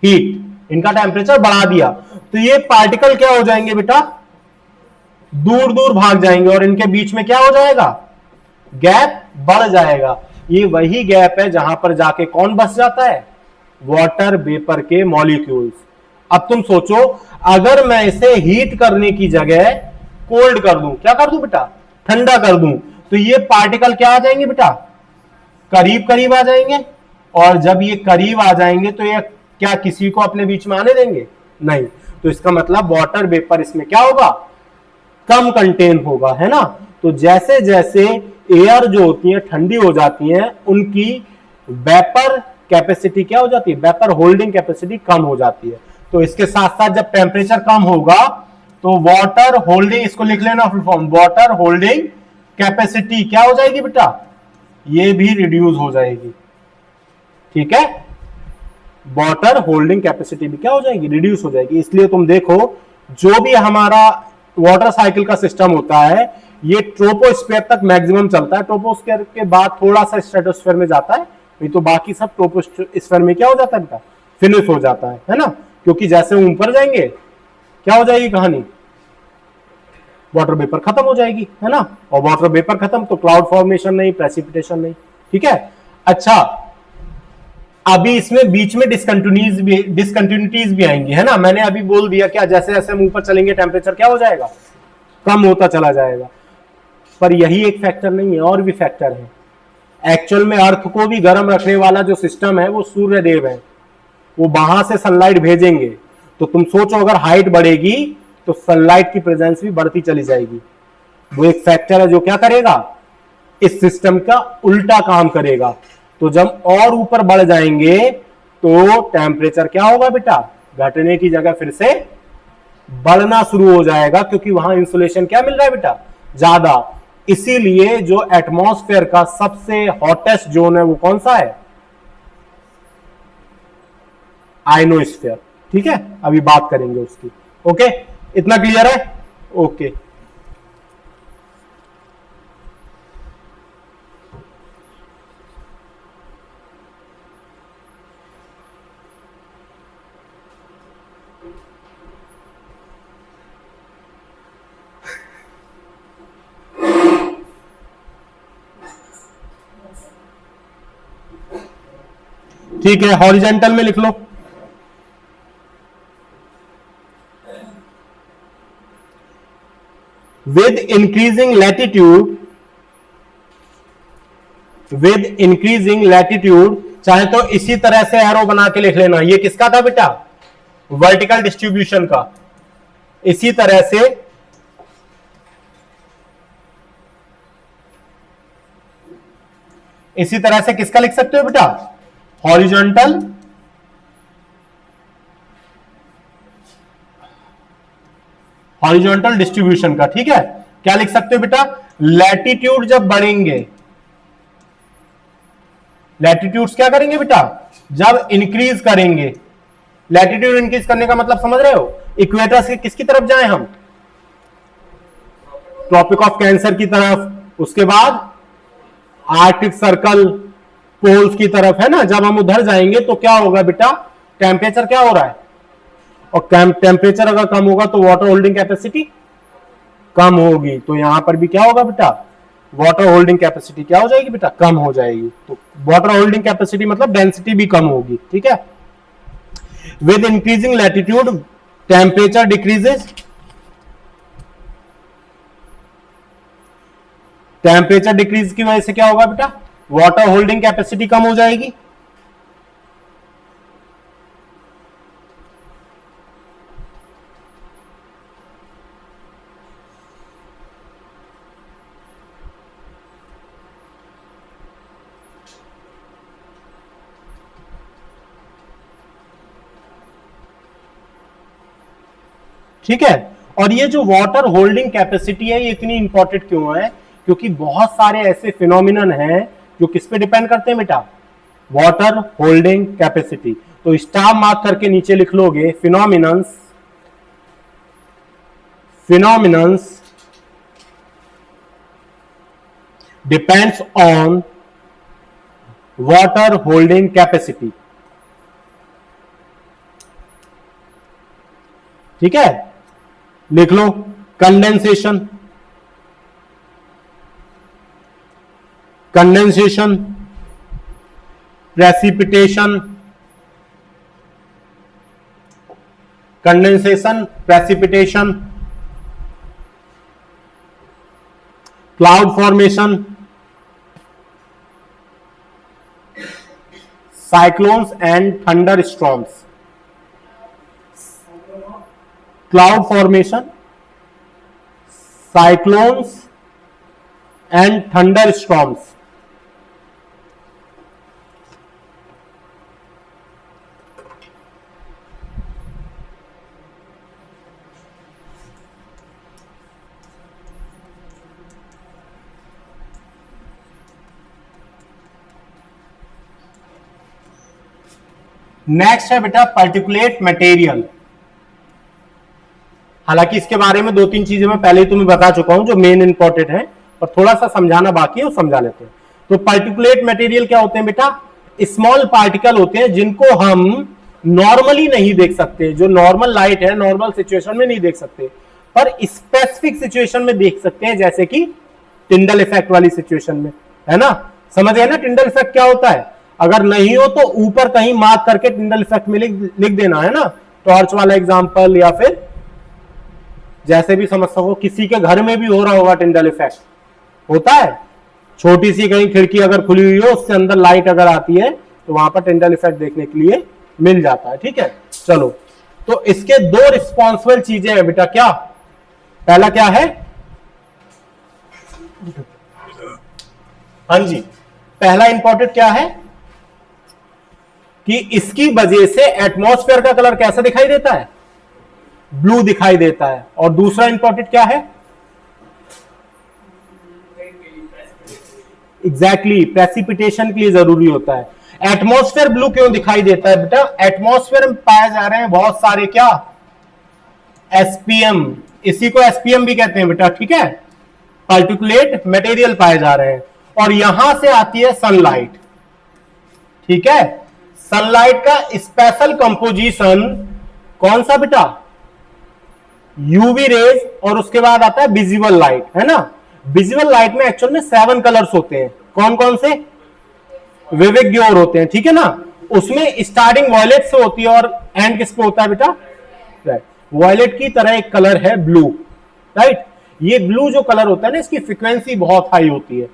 हीट, इनका टेम्परेचर बढ़ा दिया, तो ये पार्टिकल क्या हो जाएंगे बेटा, दूर दूर भाग जाएंगे और इनके बीच में क्या हो जाएगा, गैप बढ़ जाएगा। ये वही गैप है जहां पर जाके कौन बस जाता है, वाटर वेपर के मॉलिक्यूल्स। अब तुम सोचो अगर मैं इसे हीट करने की जगह कोल्ड कर दूं, क्या कर दूं बेटा, ठंडा कर दूं, तो ये पार्टिकल क्या आ जाएंगे बेटा, करीब करीब आ जाएंगे। और जब ये करीब आ जाएंगे तो ये क्या किसी को अपने बीच में आने देंगे, नहीं। तो इसका मतलब वाटर वेपर इसमें क्या होगा, कम कंटेन होगा, है ना। तो जैसे जैसे एयर जो होती है ठंडी हो जाती है, उनकी वेपर कैपेसिटी क्या हो जाती है, वेपर होल्डिंग कैपेसिटी कम हो जाती है। तो इसके साथ साथ जब टेम्परेचर कम होगा तो वाटर होल्डिंग, इसको लिख लेना full form, water holding capacity क्या हो जाएगी बेटा, ये भी रिड्यूस हो जाएगी, ठीक है। वाटर होल्डिंग कैपेसिटी भी क्या हो जाएगी, रिड्यूस हो जाएगी। इसलिए तुम देखो जो भी हमारा वाटर साइकिल का सिस्टम होता है ये ट्रोपोस्फीयर तक मैक्सिमम चलता है, ट्रोपोस्फीयर के बाद थोड़ा सा स्ट्रेटोस्फीयर में जाता है, नहीं तो बाकी सब ट्रोपोस्फीयर में क्या हो जाता है बेटा, फिनिश हो जाता है ना। क्योंकि जैसे ऊपर जाएंगे क्या हो जाएगी कहानी, वाटर वेपर खत्म हो जाएगी, है ना। और वाटर वेपर खत्म तो क्लाउड फॉर्मेशन नहीं, प्रेसिपिटेशन नहीं, ठीक है। अच्छा अभी इसमें बीच में डिसकंटिन्यूटीज भी आएंगी, है ना। मैंने अभी बोल दिया क्या, जैसे जैसे हम ऊपर चलेंगे टेम्परेचर क्या हो जाएगा, कम होता चला जाएगा। पर यही एक फैक्टर नहीं है, और भी फैक्टर है। एक्चुअल में अर्थ को भी गर्म रखने वाला जो सिस्टम है वो सूर्य देव है, वो वहां से सनलाइट भेजेंगे। तो तुम सोचो अगर हाइट बढ़ेगी तो सनलाइट की प्रेजेंस भी बढ़ती चली जाएगी। वो एक फैक्टर है जो क्या करेगा, इस सिस्टम का उल्टा काम करेगा। तो जब और ऊपर बढ़ जाएंगे तो टेम्परेचर क्या होगा बेटा, घटने की जगह फिर से बढ़ना शुरू हो जाएगा, क्योंकि वहां इंसुलेशन क्या मिल रहा है बेटा, ज्यादा। इसीलिए जो एटमॉस्फेयर का सबसे हॉटेस्ट जोन है वो कौन सा है, आयनोस्फीयर, ठीक है। अभी बात करेंगे उसकी, ओके। इतना क्लियर है, ओके। ठीक है, हॉरिजेंटल में लिख लो, with increasing latitude, with increasing latitude, चाहे तो इसी तरह से एरो बना के लिख लेना। ये किसका था बेटा, वर्टिकल डिस्ट्रीब्यूशन का। इसी तरह से किसका लिख सकते हो बेटा, हॉरिजॉन्टल डिस्ट्रीब्यूशन का, ठीक है। क्या लिख सकते हो बेटा, लैटिट्यूड जब बढ़ेंगे, लैटिट्यूड्स क्या करेंगे बेटा, जब इंक्रीज करेंगे। लैटिट्यूड इंक्रीज करने का मतलब समझ रहे हो, इक्वेटर से किसकी तरफ जाएं हम, ट्रॉपिक ऑफ कैंसर की तरफ, उसके बाद आर्कटिक सर्कल, पोल्स की तरफ, है ना। जब हम उधर जाएंगे तो क्या होगा बेटा, टेम्परेचर क्या हो रहा है, और टेम्परेचर अगर कम होगा तो वाटर होल्डिंग कैपेसिटी कम होगी। तो यहां पर भी क्या होगा बेटा, वाटर होल्डिंग कैपेसिटी क्या हो जाएगी बेटा, कम हो जाएगी। तो वाटर होल्डिंग कैपेसिटी मतलब डेंसिटी भी कम होगी, ठीक है। With increasing latitude temperature decreases, temperature decrease की वजह से क्या होगा बेटा, वाटर होल्डिंग कैपेसिटी कम हो जाएगी। ठीक है। और ये जो वाटर होल्डिंग कैपेसिटी है ये इतनी इंपॉर्टेंट क्यों है? क्योंकि बहुत सारे ऐसे फिनोमिनन हैं जो किस पे डिपेंड करते हैं बेटा? Water holding capacity. तो स्टार मार्क करके नीचे लिख लोगे phenomenons depends on water holding capacity. ठीक है, लिख लो condensation, precipitation, cloud formation, cyclones and thunder storms. Cloud formation, cyclones and thunder storms. Next है बेटा पार्टिकुलेट मटेरियल। हालांकि इसके बारे में दो तीन चीजें मैं पहले ही तुम्हें बता चुका हूं जो मेन इंपॉर्टेंट है, और थोड़ा सा समझाना बाकी है वो समझा लेते हैं। तो पार्टिकुलेट मटेरियल क्या होते हैं बेटा? स्मॉल पार्टिकल होते हैं जिनको हम नॉर्मली नहीं देख सकते, जो नॉर्मल लाइट है नॉर्मल सिचुएशन में नहीं देख सकते, पर स्पेसिफिक सिचुएशन में देख सकते हैं, जैसे कि टिंडल इफेक्ट वाली सिचुएशन में, है ना? समझ गए ना टिंडल इफेक्ट क्या होता है? अगर नहीं हो तो ऊपर कहीं मार्क करके टिंडल इफेक्ट में लिख देना, है ना? टॉर्च वाला एग्जांपल, या फिर जैसे भी समझ सको, किसी के घर में भी हो रहा होगा टिंडल इफेक्ट, होता है। छोटी सी कहीं खिड़की अगर खुली हुई हो, उससे अंदर लाइट अगर आती है तो वहां पर टिंडल इफेक्ट देखने के लिए मिल जाता है। ठीक है, चलो, तो इसके दो रिस्पॉन्सिबल चीजें हैं बेटा। क्या? पहला क्या है? हाँ जी, पहला इंपॉर्टेंट क्या है कि इसकी वजह से एटमॉस्फेयर का कलर कैसा दिखाई देता है? ब्लू दिखाई देता है। और दूसरा इंपॉर्टेंट क्या है? एग्जैक्टली, प्रेसिपिटेशन के लिए जरूरी होता है। एटमॉस्फेयर ब्लू क्यों दिखाई देता है बेटा? एटमॉस्फेयर में पाए जा रहे हैं बहुत सारे क्या? एसपीएम, इसी को एसपीएम भी कहते हैं बेटा। ठीक है, पार्टिकुलेट मटेरियल पाए जा रहे हैं, और यहां से आती है सनलाइट। ठीक है, सनलाइट का स्पेशल कंपोजिशन कौन सा बेटा? यूवी रेज, और उसके बाद आता है विजिबल लाइट, है ना? विजिबल लाइट में एक्चुअल में 7 कलर्स होते हैं। कौन कौन से? विविक ग्योर होते हैं, ठीक है ना? उसमें स्टार्टिंग वॉयलेट से होती है और एंड किस पे होता है बेटा? राइट, वॉयलेट की तरह एक कलर है ब्लू, राइट? ये ब्लू जो कलर होता है ना, इसकी फ्रीक्वेंसी बहुत हाई होती है।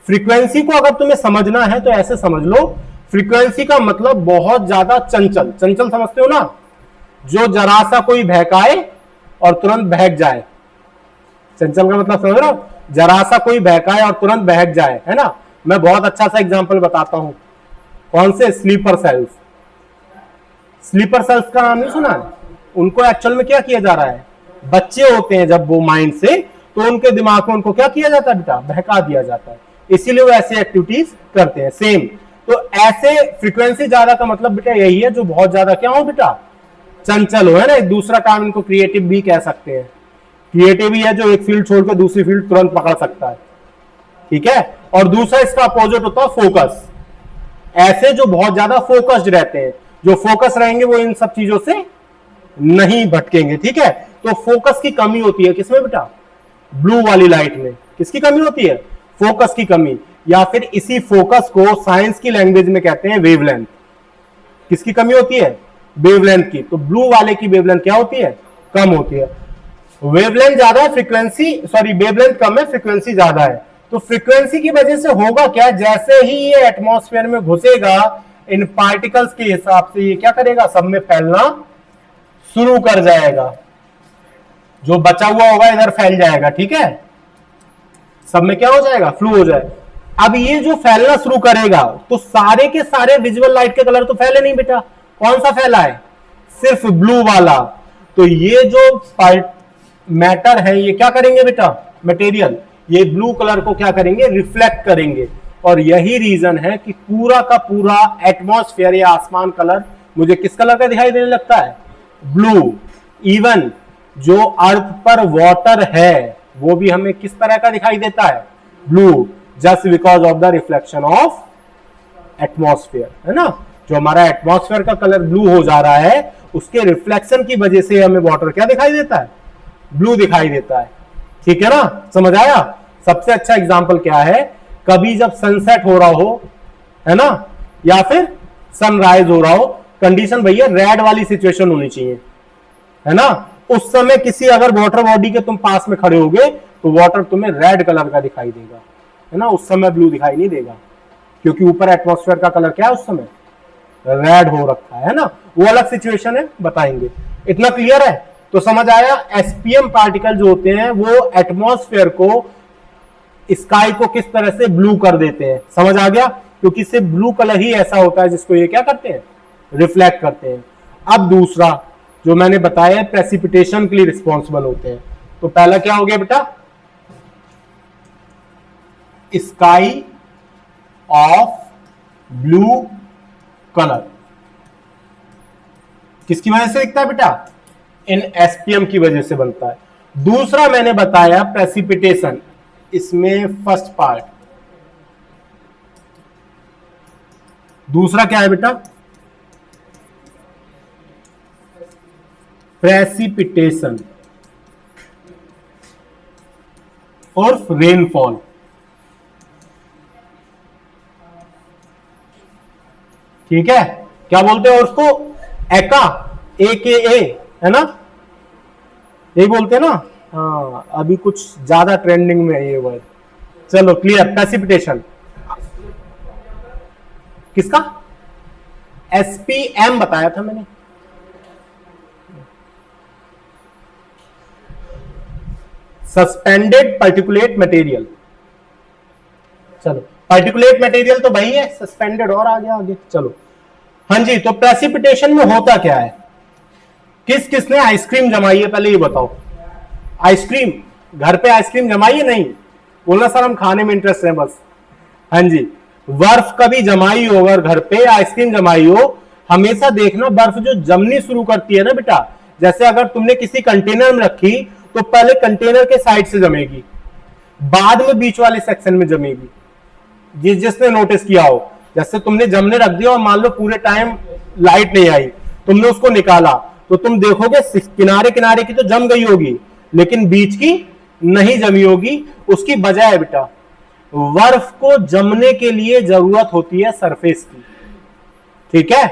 फ्रीक्वेंसी को अगर तुम्हें समझना है तो ऐसे समझ लो, फ्रीक्वेंसी का मतलब बहुत ज्यादा चंचल। चंचल समझते हो ना? जो जरा सा कोई बहकाए और तुरंत बहक जाए। चंचल का मतलब समझ रहे हो? जरा सा कोई बहकाए और तुरंत बहक जाए, है ना? मैं बहुत अच्छा सा एग्जांपल बताता हूं। कौन से? Sleeper cells. स्लीपर सेल्स का नाम नहीं सुना है? उनको एक्चुअल में क्या किया जा रहा है? बच्चे होते हैं जब वो माइंड से, तो उनके दिमाग में उनको क्या किया जाता है बेटा? बहका दिया जाता है, इसीलिए वो ऐसी एक्टिविटीज करते हैं। सेम, तो ऐसे फ्रीक्वेंसी ज्यादा का मतलब बेटा यही है, जो बहुत ज्यादा क्या हो बेटा? चंचल हो, है ना? एक दूसरा काम इनको क्रिएटिव भी कह सकते हैं। क्रिएटिव ही है जो एक फील्ड छोड़कर दूसरी फील्ड तुरंत पकड़ सकता है। ठीक है, और दूसरा इसका अपोजिट होता है फोकस। ऐसे जो बहुत ज्यादा फोकस्ड रहते हैं, जो फोकस रहेंगे वो इन सब चीजों से नहीं भटकेंगे। ठीक है, तो फोकस की कमी होती है किसमें बेटा? ब्लू वाली लाइट में। किसकी कमी होती है? फोकस की कमी, या फिर इसी फोकस को साइंस की लैंग्वेज में कहते हैं वेवलेंथ। किसकी कमी होती है? वेवलेंथ की। तो ब्लू वाले की वेवलेंथ क्या होती है? कम होती है। वेवलेंथ ज्यादा है, फ्रीक्वेंसी सॉरी वेवलेंथ कम है, फ्रीक्वेंसी ज्यादा है। तो फ्रीक्वेंसी की वजह से होगा क्या? जैसे ही ये एटमॉस्फेयर में घुसेगा, इन पार्टिकल्स के हिसाब से ये क्या करेगा? सब में फैलना शुरू कर जाएगा। जो बचा हुआ होगा इधर फैल जाएगा। ठीक है, सब में क्या हो जाएगा? फ्लू हो जाएगा। अब ये जो फैलना शुरू करेगा, तो सारे के सारे विजुअल लाइट के कलर तो फैले नहीं बेटा। कौन सा फैला है? सिर्फ ब्लू वाला। तो ये जो मैटर है ये क्या करेंगे बेटा, मटेरियल, ये ब्लू कलर को क्या करेंगे, रिफ्लेक्ट करेंगे। और यही रीजन है कि पूरा का पूरा एटमॉस्फेयर या आसमान कलर मुझे किस कलर का दिखाई देने लगता है, ब्लू। इवन जो अर्थ पर वाटर है वो भी हमें किस तरह का दिखाई देता है, blue, just because of the reflection of atmosphere, है ना। जो हमारा एटमॉस्फेयर का कलर ब्लू हो जा रहा है उसके रिफ्लेक्शन की वजह से हमें वाटर क्या दिखाई देता है, ब्लू दिखाई देता है। ठीक है ना, समझ आया। सबसे अच्छा एग्जांपल क्या है, कभी जब सनसेट हो रहा हो, है ना, या फिर सनराइज हो रहा हो, कंडीशन भैया रेड वाली सिचुएशन होनी चाहिए, है ना। उस समय किसी अगर वाटर बॉडी के तुम पास में खड़े होगे तो वाटर तुम्हें रेड कलर का दिखाई देगा, है ना, उस समय ब्लू दिखाई नहीं देगा, क्योंकि ऊपर एटमॉस्फेयर का कलर क्या है उस समय, रेड हो रखा है ना। वो अलग सिचुएशन है, बताएंगे। इतना क्लियर है तो समझ आया। एसपीएम पार्टिकल जो होते हैं वो एटमॉस्फेयर को, स्काई को किस तरह से ब्लू कर देते हैं, समझ आ गया। क्योंकि सिर्फ ब्लू कलर ही ऐसा होता है जिसको ये क्या करते हैं, रिफ्लेक्ट करते हैं। अब दूसरा जो मैंने बताया प्रेसिपिटेशन के लिए रिस्पॉन्सिबल होते हैं। तो पहला क्या हो गया बेटा, स्काई ऑफ ब्लू कलर किसकी वजह से दिखता है बेटा, इन एसपीएम की वजह से बनता है। दूसरा मैंने बताया प्रेसिपिटेशन, इसमें फर्स्ट पार्ट, दूसरा क्या है बेटा, प्रेसिपिटेशन और रेनफॉल। ठीक है, क्या बोलते हैं उसको, एका, AKA, है ना, यही बोलते हैं ना। हाँ, अभी कुछ ज्यादा ट्रेंडिंग में है ये वर्ड। चलो क्लियर। प्रेसिपिटेशन किसका, SPM बताया था मैंने। Suspended particulate material. चलो पार्टिकुलेट मटेरियल तो वही है, सस्पेंडेड और आगे आगे। चलो हाँ जी, तो प्रेसिपिटेशन में होता क्या है, किस किसने आइसक्रीम जमाई है पहले ये बताओ। आइसक्रीम घर पे आइसक्रीम जमाई है, नहीं बोलना सर हम खाने में इंटरेस्ट है बस। हाँ जी, बर्फ कभी जमाई हो, अगर घर पे आइसक्रीम जमाई हो, हमेशा देखना बर्फ जो जमनी शुरू करती है ना बेटा, जैसे अगर तुमने किसी कंटेनर में रखी तो पहले कंटेनर के साइड से जमेगी, बाद में बीच वाले सेक्शन में जमेगी। जिसने नोटिस किया हो, जैसे तुमने जमने रख दिया और मान लो पूरे टाइम लाइट नहीं आई, तुमने उसको निकाला तो तुम देखोगे किनारे किनारे की तो जम गई होगी लेकिन बीच की नहीं जमी होगी। उसकी वजह है बेटा, बर्फ को जमने के लिए जरूरत होती है सरफेस की। ठीक है,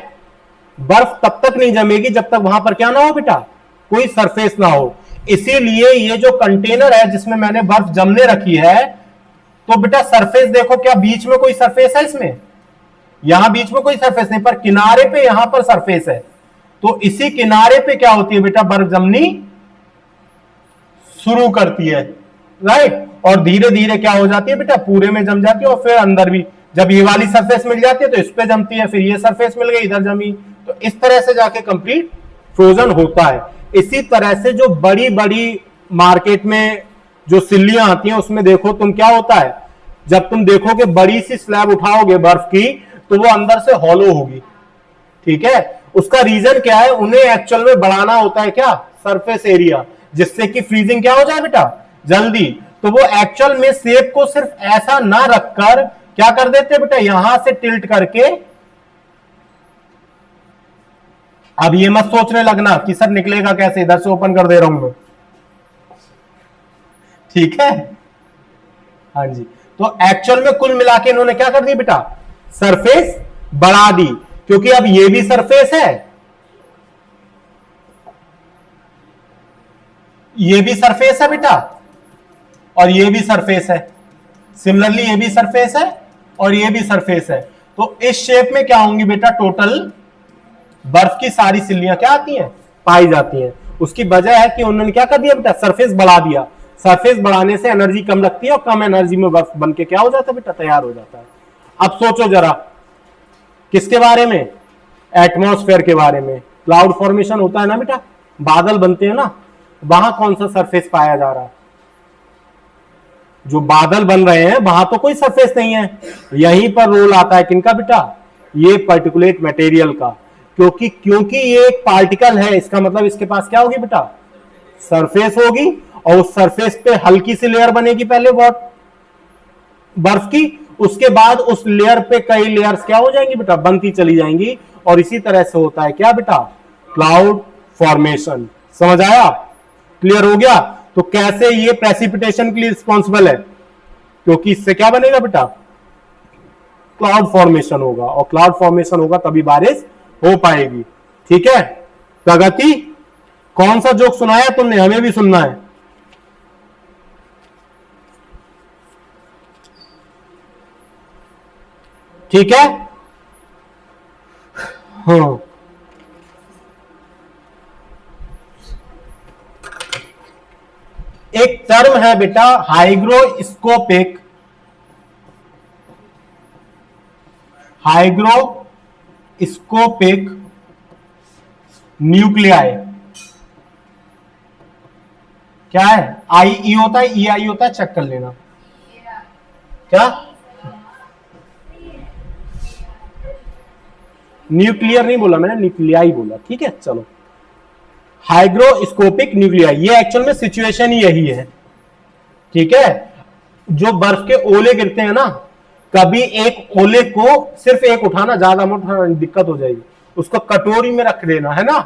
बर्फ तब तक नहीं जमेगी जब तक वहां पर क्या ना हो बेटा, कोई सरफेस ना हो। इसीलिए ये जो कंटेनर है जिसमें मैंने बर्फ जमने रखी है, तो बेटा सरफेस देखो, क्या बीच में कोई सरफेस है इसमें, यहां बीच में कोई सरफेस नहीं, पर किनारे पे यहां पर सरफेस है। तो इसी किनारे पे क्या होती है बेटा, बर्फ जमनी शुरू करती है, राइट। और धीरे धीरे क्या हो जाती है बेटा, पूरे में जम जाती है और फिर अंदर भी, जब ये वाली सरफेस मिल जाती है तो इस पे जमती है, फिर ये सरफेस मिल गई इधर जमी, तो इस तरह से जाके कंप्लीट फ्रोजन होता है। इसी तरह से जो बड़ी बड़ी मार्केट में जो सिल्लियां आती हैं उसमें देखो तुम क्या होता है, जब तुम देखोगे बड़ी सी स्लैब उठाओगे बर्फ की तो वो अंदर से हॉलो होगी। ठीक है, उसका रीजन क्या है, उन्हें एक्चुअल में बढ़ाना होता है क्या, सरफेस एरिया, जिससे कि फ्रीजिंग क्या हो जाए बेटा, जल्दी। तो वो एक्चुअल में शेप को सिर्फ ऐसा ना रखकर क्या कर देते बेटा, यहां से टिल्ट करके। अब ये मत सोचने लगना कि सर निकलेगा कैसे, इधर से ओपन कर दे रहा हूं मैं। ठीक है, हाँ जी, तो एक्चुअल में कुल मिला के इन्होंने क्या कर दी बेटा, सरफेस बढ़ा दी, क्योंकि अब ये भी सरफेस है, ये भी सरफेस है बेटा, और ये भी सरफेस है। सिमिलरली ये भी सरफेस है और ये भी सरफेस है। तो इस शेप में क्या होंगी बेटा, टोटल बर्फ की सारी सिल्लियां क्या आती हैं, पाई जाती हैं। उसकी वजह है कि उन्होंने क्या कर दिया बेटा, सरफेस बढ़ा दिया। सरफेस बढ़ाने से एनर्जी कम लगती है और कम एनर्जी में बर्फ बन के क्या हो जाता है बेटा, तैयार हो जाता है। अब सोचो जरा किसके बारे में, एटमॉस्फेयर के बारे में। क्लाउड फॉर्मेशन होता है ना बेटा, बादल बनते हैं ना, वहां कौन सा सरफेस पाया जा रहा है? जो बादल बन रहे हैं वहां तो कोई सरफेस नहीं है, यहीं पर रोल आता है किनका बेटा? ये पर्टिकुलेट मटेरियल का। क्योंकि ये एक पार्टिकल है, इसका मतलब इसके पास क्या होगी बेटा? सरफेस होगी, और उस सरफेस पे हल्की सी लेयर बनेगी पहले बर्फ की, उसके बाद उस लेयर पे कई लेयर्स क्या हो जाएंगी बेटा? बनती चली जाएंगी, और इसी तरह से होता है क्या बेटा? Cloud formation. समझ आया? क्लियर हो गया? तो कैसे ये प्रेसिपिटेशन के लिए रिस्पॉन्सिबल है? क्योंकि इससे क्या बनेगा बेटा? क्लाउड फॉर्मेशन होगा, और क्लाउड फॉर्मेशन होगा तभी बारिश हो पाएगी। ठीक है प्रगति, कौन सा जोक सुनाया तुमने? हमें भी सुनना है। ठीक है, हाँ। एक टर्म है बेटा हाइग्रोस्कोपिक, हाइग्रोस्कोपिक न्यूक्लियाई। क्या है? आई ई होता है, ई आई होता है, चेक कर लेना। क्या? न्यूक्लियर नहीं बोला मैंने, न्यूक्लियाई बोला। ठीक है, चलो। हाइग्रोस्कोपिक न्यूक्लियाई, ये एक्चुअल में सिचुएशन ही यही है। ठीक है, जो बर्फ के ओले गिरते हैं ना, कभी एक ओले को सिर्फ एक उठाना, ज्यादा मत उठाना, दिक्कत हो जाएगी। उसको कटोरी में रख देना है ना,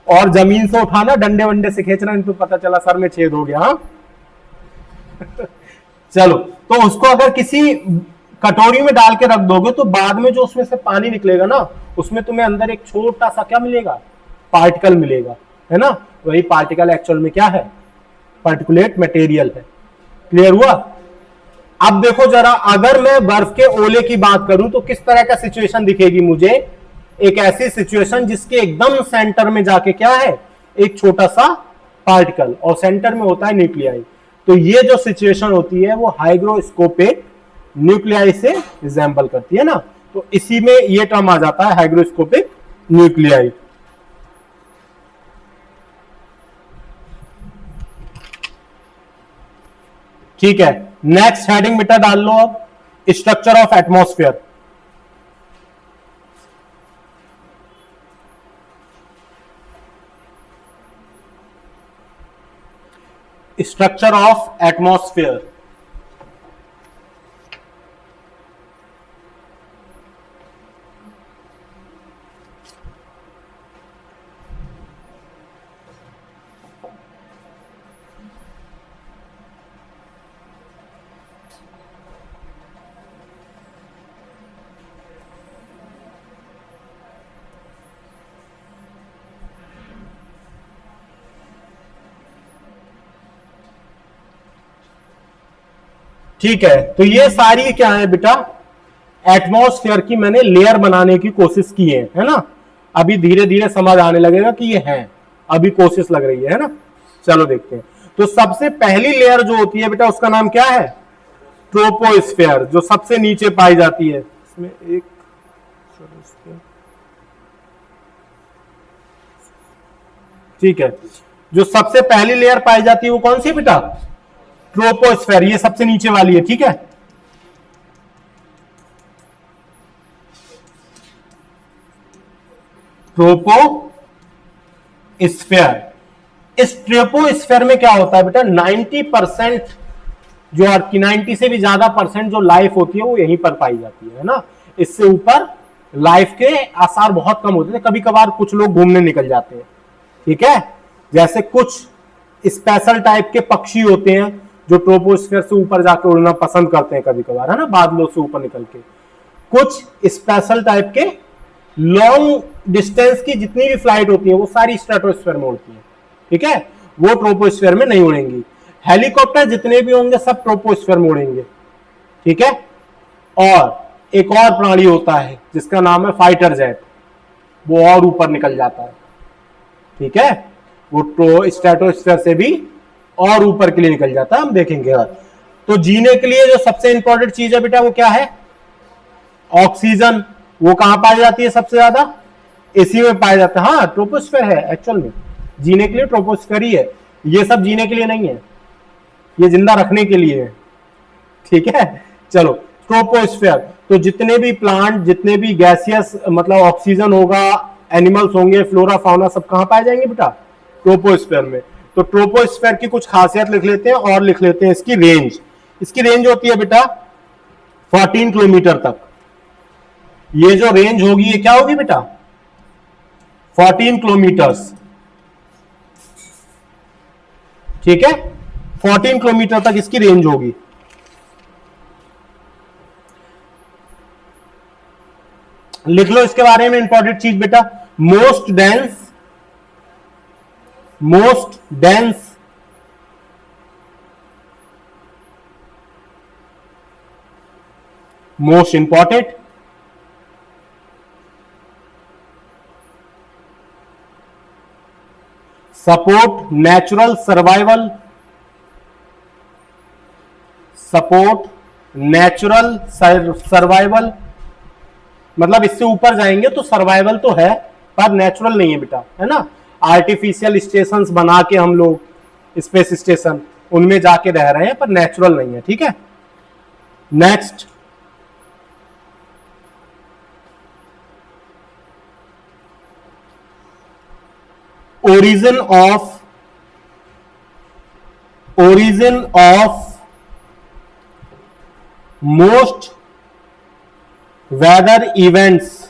और जमीन से उठाना, डंडे वंडे से खींचना, नहीं तो पता चला सर में छेद हो गया। हाँ चलो, तो उसको अगर किसी कटोरी में डाल के रख दोगे तो बाद में जो उसमें से पानी निकलेगा ना, उसमें तुम्हें अंदर एक छोटा सा क्या मिलेगा? पार्टिकल मिलेगा, है ना? वही पार्टिकल एक्चुअल में क्या है? पार्टिकुलेट मटेरियल है। क्लियर हुआ? अब देखो जरा, अगर मैं बर्फ के ओले की बात करूं तो किस तरह का सिचुएशन दिखेगी मुझे? एक ऐसी सिचुएशन जिसके एकदम सेंटर में जाके क्या है? एक छोटा सा पार्टिकल, और सेंटर में होता है न्यूक्लियाई। तो ये जो सिचुएशन होती है वो हाइग्रोस्कोपिक न्यूक्लियाई से रिजेंबल करती है ना, तो इसी में ये टर्म आ जाता है हाइग्रोस्कोपिक न्यूक्लियाई। ठीक है, नेक्स्ट हेडिंग बेटा डाल लो अब, structure of atmosphere. Structure of atmosphere. ठीक है, तो ये सारी क्या है बेटा? एटमॉस्फेयर की मैंने लेयर बनाने की कोशिश की है ना? अभी धीरे धीरे समझ आने लगेगा कि ये है, अभी कोशिश लग रही है ना? चलो देखते हैं। तो सबसे पहली लेयर जो होती है बेटा, उसका नाम क्या है? ट्रोपोस्फेयर, जो सबसे नीचे पाई जाती है। इसमें एक ठीक है, जो सबसे पहली लेयर पाई जाती है वो कौन सी बेटा? ट्रोपोस्फेयर, ये सबसे नीचे वाली है। ठीक है, ट्रोपोस्फेयर। इस ट्रोपोस्फेयर में क्या होता है बेटा? 90% जो 90 से भी ज्यादा परसेंट जो लाइफ होती है वो यहीं पर पाई जाती है ना? इससे ऊपर लाइफ के आसार बहुत कम होते हैं। कभी कभार कुछ लोग घूमने निकल जाते हैं, ठीक है, जैसे कुछ स्पेशल टाइप के पक्षी होते हैं जो ट्रोपोस्फेयर से ऊपर जाकर उड़ना पसंद करते हैं कभी कभार, है ना, बादलों से ऊपर निकल के। कुछ स्पेशल टाइप के लॉन्ग डिस्टेंस की जितनी भी फ्लाइट होती है वो सारी स्ट्रेटोस्फेयर में उड़ती है, ठीक है, वो ट्रोपोस्फेयर में नहीं उड़ेंगी। हेलीकॉप्टर जितने भी होंगे सब ट्रोपोस्फेयर में उड़ेंगे, ठीक है। और एक और प्राणी होता है जिसका नाम है फाइटर जेट, वो और ऊपर निकल जाता है, ठीक है, वो स्ट्रेटोस्फेयर से भी और ऊपर के लिए निकल जाता है, हम देखेंगे। तो जीने के लिए जो सबसे इंपॉर्टेंट चीज है बेटा वो क्या है? ऑक्सीजन। वो कहां पाई जाती है सबसे ज्यादा? इसी में पाया जाता है। हाँ, ट्रोपोस्फेयर है एक्चुअल में, जीने के लिए ट्रोपोस्फेयर ही है, ये सब जीने के लिए नहीं है, ये जिंदा रखने के लिए है, ठीक है। चलो ट्रोपोस्फेयर, तो जितने भी प्लांट, जितने भी गैसियस मतलब ऑक्सीजन होगा, एनिमल्स होंगे, फ्लोरा फाउना, सब कहां पाए जाएंगे बेटा? ट्रोपोस्फेयर में। तो ट्रोपोस्फेयर की कुछ खासियत लिख लेते हैं और लिख लेते हैं इसकी रेंज। इसकी रेंज होती है बेटा 14 किलोमीटर तक। ये जो रेंज होगी ये क्या होगी बेटा? 14 किलोमीटर्स, ठीक है। 14 किलोमीटर तक इसकी रेंज होगी। लिख लो इसके बारे में इंपॉर्टेंट चीज बेटा, most dense most important support natural survival, support natural survival, मतलब इससे ऊपर जाएंगे तो सर्वाइवल तो है पर नेचुरल नहीं है बेटा, है ना। आर्टिफिशियल स्टेशंस बना के हम लोग, स्पेस स्टेशन, उनमें जाके रह रहे हैं पर नेचुरल नहीं है, ठीक है। Next, origin of most weather events,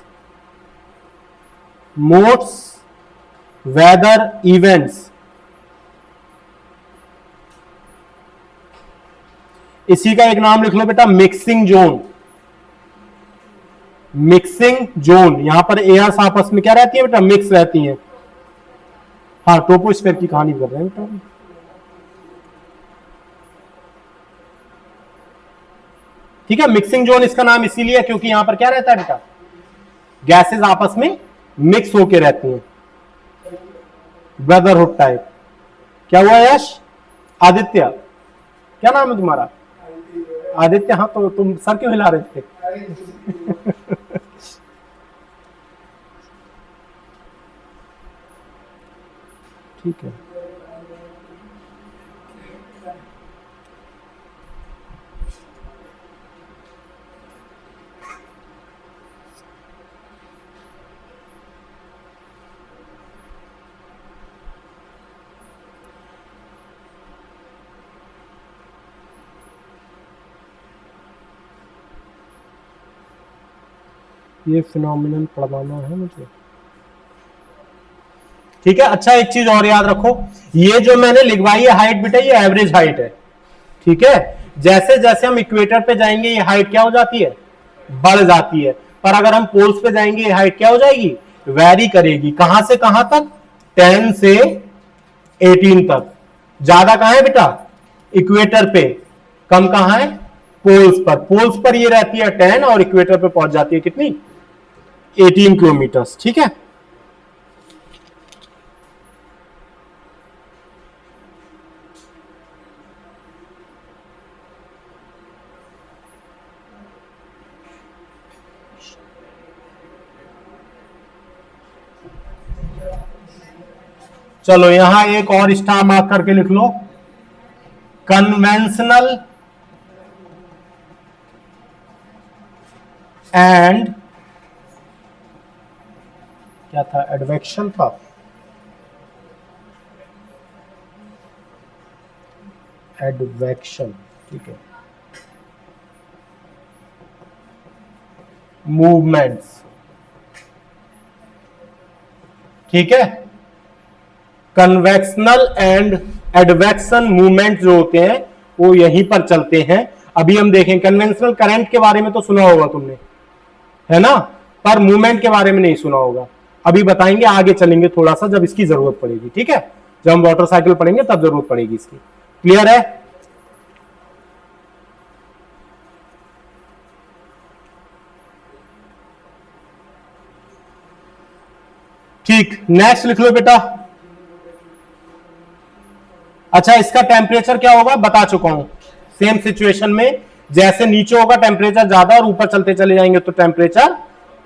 इसी का एक नाम लिख लो बेटा, मिक्सिंग जोन। मिक्सिंग जोन, यहां पर एयर्स आपस में क्या रहती है बेटा? मिक्स रहती हैं। हाँ, ट्रोपोस्फेयर की कहानी कर रहे हैं बेटा। ठीक है, मिक्सिंग जोन इसका नाम इसीलिए क्योंकि यहां पर क्या रहता है बेटा? गैसेस आपस में मिक्स होके रहती हैं, ब्रदरहुड टाइप। क्या हुआ यश? आदित्य, क्या नाम है तुम्हारा? आदित्य। हाँ, तो तुम सर क्यों हिला रहे थे? ठीक है, ये फिनोमिनन पढ़वाना है मुझे, ठीक है। अच्छा, एक चीज और याद रखो, ये जो मैंने लिखवाई है हाइट बेटा, ये एवरेज हाइट है, ठीक है। जैसे जैसे हम इक्वेटर पे जाएंगे ये हाइट क्या हो जाती है? बढ़ जाती है। पर अगर हम पोल्स पे जाएंगे ये हाइट क्या हो जाएगी? वैरी करेगी। कहां से कहां तक? 10 से 18 तक। ज्यादा कहां है बेटा? इक्वेटर पे। कम कहां है? पोल्स पर। पोल्स पर ये रहती है 10 और इक्वेटर पे पहुंच जाती है कितनी? 18 किलोमीटर्स, ठीक है। चलो यहां एक और स्टार मार्क करके लिख लो, कन्वेंशनल एंड क्या था? एडवेक्शन था। एडवेक्शन, ठीक है। मूवमेंट्स, ठीक है। कन्वेक्शनल एंड एडवेक्शन मूवमेंट जो होते हैं वो यहीं पर चलते हैं। अभी हम देखें, कन्वेंशनल करंट के बारे में तो सुना होगा तुमने, है ना, पर मूवमेंट के बारे में नहीं सुना होगा। अभी बताएंगे, आगे चलेंगे थोड़ा सा जब इसकी जरूरत पड़ेगी, ठीक है। जब हम वाटर साइकिल पढ़ेंगे तब जरूरत पड़ेगी इसकी। क्लियर है? ठीक, नेक्स्ट लिख लो बेटा। अच्छा, इसका टेम्परेचर क्या होगा बता चुका हूं। सेम सिचुएशन में जैसे नीचे होगा टेम्परेचर ज्यादा और ऊपर चलते चले जाएंगे तो टेम्परेचर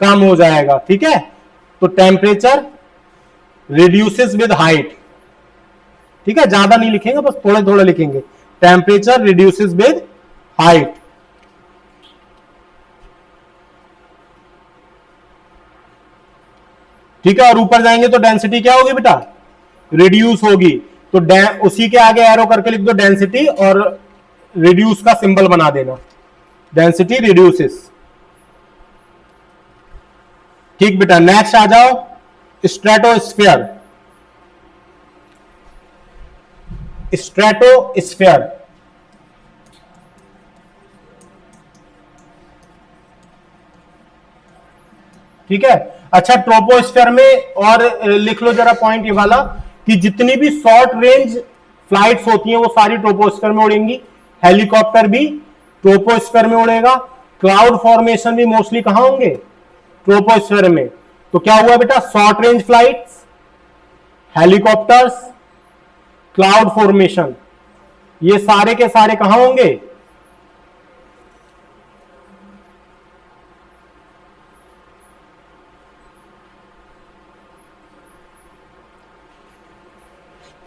कम हो जाएगा, ठीक है। तो टेम्परेचर रिड्यूसेस विद हाइट, ठीक है, ज्यादा नहीं लिखेंगे, बस थोड़े थोड़े लिखेंगे। Temperature reduces with height. ठीक है, और ऊपर जाएंगे तो डेंसिटी क्या होगी बेटा, रिड्यूस होगी। तो उसी के आगे एरो करके लिख दो डेंसिटी, और रिड्यूस का सिंबल बना देना, डेंसिटी रिड्यूसेस। ठीक बेटा, नेक्स्ट आ जाओ, स्ट्रेटोस्फेयर। स्ट्रेटोस्फेयर, ठीक है। अच्छा, ट्रोपोस्फेयर में और लिख लो जरा पॉइंट ये वाला, कि जितनी भी शॉर्ट रेंज फ्लाइट्स होती हैं वो सारी ट्रोपोस्फेयर में उड़ेंगी। हेलीकॉप्टर भी ट्रोपोस्फेयर में उड़ेगा। क्लाउड फॉर्मेशन भी मोस्टली कहां होंगे, ट्रोपोस्फेयर में। तो क्या हुआ बेटा, short range flights, helicopters, cloud formation, ये सारे के सारे कहां होंगे,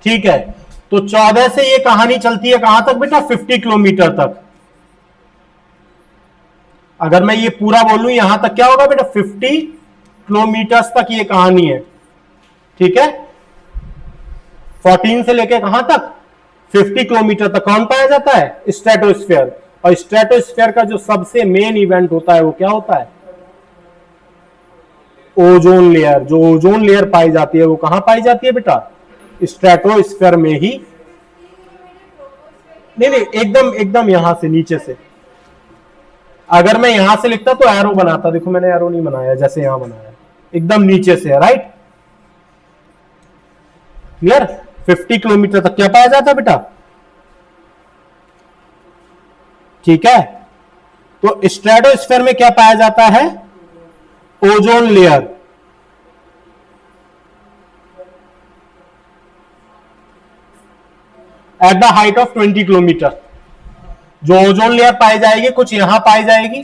ठीक है। तो 14 से ये कहानी चलती है कहां तक बेटा, 50 किलोमीटर तक। अगर मैं ये पूरा बोलूं यहां तक क्या होगा बेटा, 50 किलोमीटर तक ये कहानी है। ठीक है, 14 से लेके कहां तक, 50 किलोमीटर तक कौन पाया जाता है, स्ट्रेटोस्फेयर। और स्ट्रेटोस्फेयर का जो सबसे मेन इवेंट होता है वो क्या होता है, ओजोन लेयर। जो ओजोन लेयर पाई जाती है वो कहां पाई जाती है बेटा, स्ट्रेटोस्फेयर में ही। नहीं नहीं, एकदम एकदम यहां से नीचे से। अगर मैं यहां से लिखता तो एरो बनाता, देखो मैंने एरो नहीं बनाया, जैसे यहां बनाया, एकदम नीचे से है, राइट। क्लियर, 50 किलोमीटर तक क्या पाया जाता है बेटा, ठीक है। तो स्ट्रेटोस्फेयर में क्या पाया जाता है, ozone layer. At the height of 20 kilometre जो ओजोन लेयर पाई जाएगी, कुछ यहां पाई जाएगी,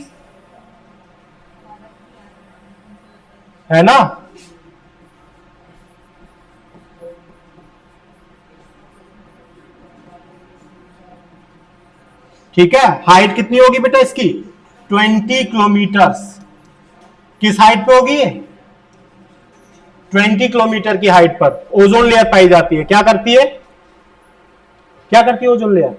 है ना। ठीक है, हाइट कितनी होगी बेटा इसकी, 20 किलोमीटर। किस हाइट पे होगी ये, 20 किलोमीटर की हाइट पर ओजोन लेयर पाई जाती है। क्या करती है, क्या करती है ओजोन लेयर,